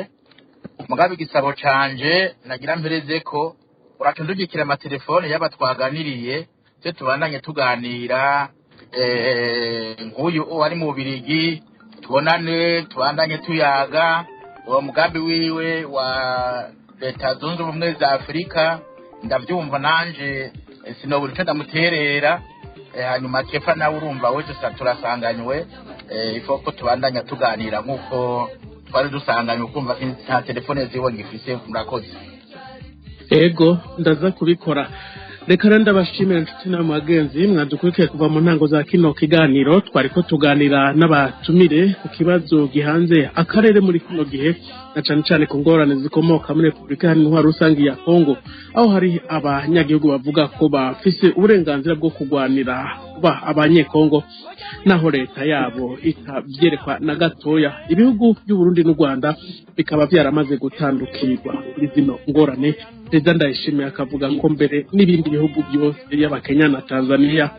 Mugabe igisabo canje nagira mpereze ko uratundugikira amatelefone y'aba twaganiriye cyo tubandanye tuganira nk'uyu ari mu Bubiligi tubonane tubandanye tuyaga uwo mugambi wiwe wa Leta Zunze Ubumwe za Afurika ndavyumva nanje sinobura ico ndamuterera hanyuma kefa nawe urumva wese turasanganywe ifoko tubandanya tuganira nkuko twari dusanganywe kumva nta telefone ziwe ngifise. Murakoze. Ego ndaza kubikora. Reka ndabashimira inshuti na mugenzi mwadukurikiye kuva mu ntango za kino kiganiro twariko tuganira n'abatumire ku kibazo gihanze akarere muri kino gihe na cane cane ku ngorane zikomoka muri Republika Iharanira Rusangi ya Kongo aho hari abanyagihugu bavuga ko bafise uburenganzira bwo kugwanira kuba abanyekongo naho leta yabo ikabyerekwa na gatoya. Ibihugu by'u Burundi n'u Rwanda bikaba byaramaze gutandukirwa kuri zino ngorane. Perezida Ndayishimiye akavuga ko mbere n'ibindi bihugu byose y'Abakenya na Tanzania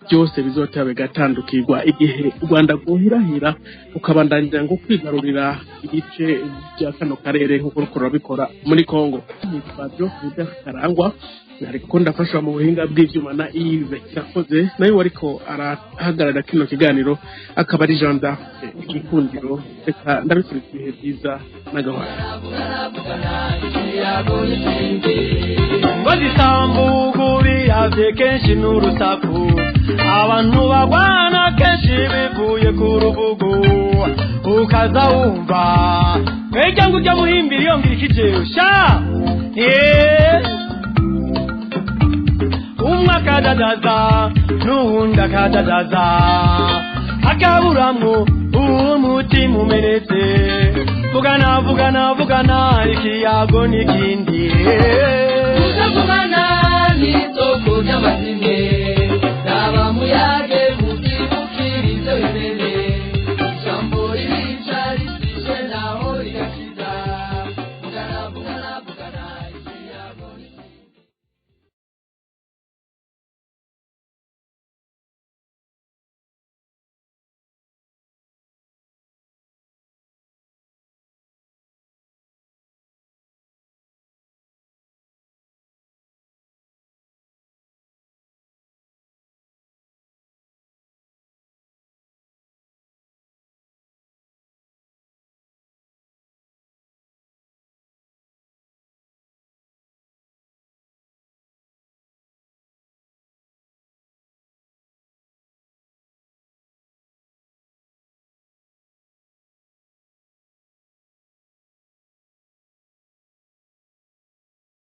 byose bizotera bigatandukirwa igihe u Rwanda rwohirahira ukabandanya ngo kwigarurira igice bya kano karere nk'uko rukora bikora muri Kongo. Nitwaje bidakarangwa ariko ndafashwa mu buhinga bw'ivyuma na Yves Yakoze nayo wariko arahagarara kino kiganiro akaba ari Jean d'Arc igikundiro. Reka ndabifuriza ibihe byiza n'agahora. Ngozisambugu biyavye kenshi n'urusaku abantu bagwana kenshi bivuye ku rubugu ukaza wumva kwejya ngo ujya muhimbira iyo ngirikije sha umwe akadadaza n'uwundi akadadaza akaburamwo umutima umenetse vugana ikiyago n'ikindi Kuzavugana n'isoko ry'amazimwe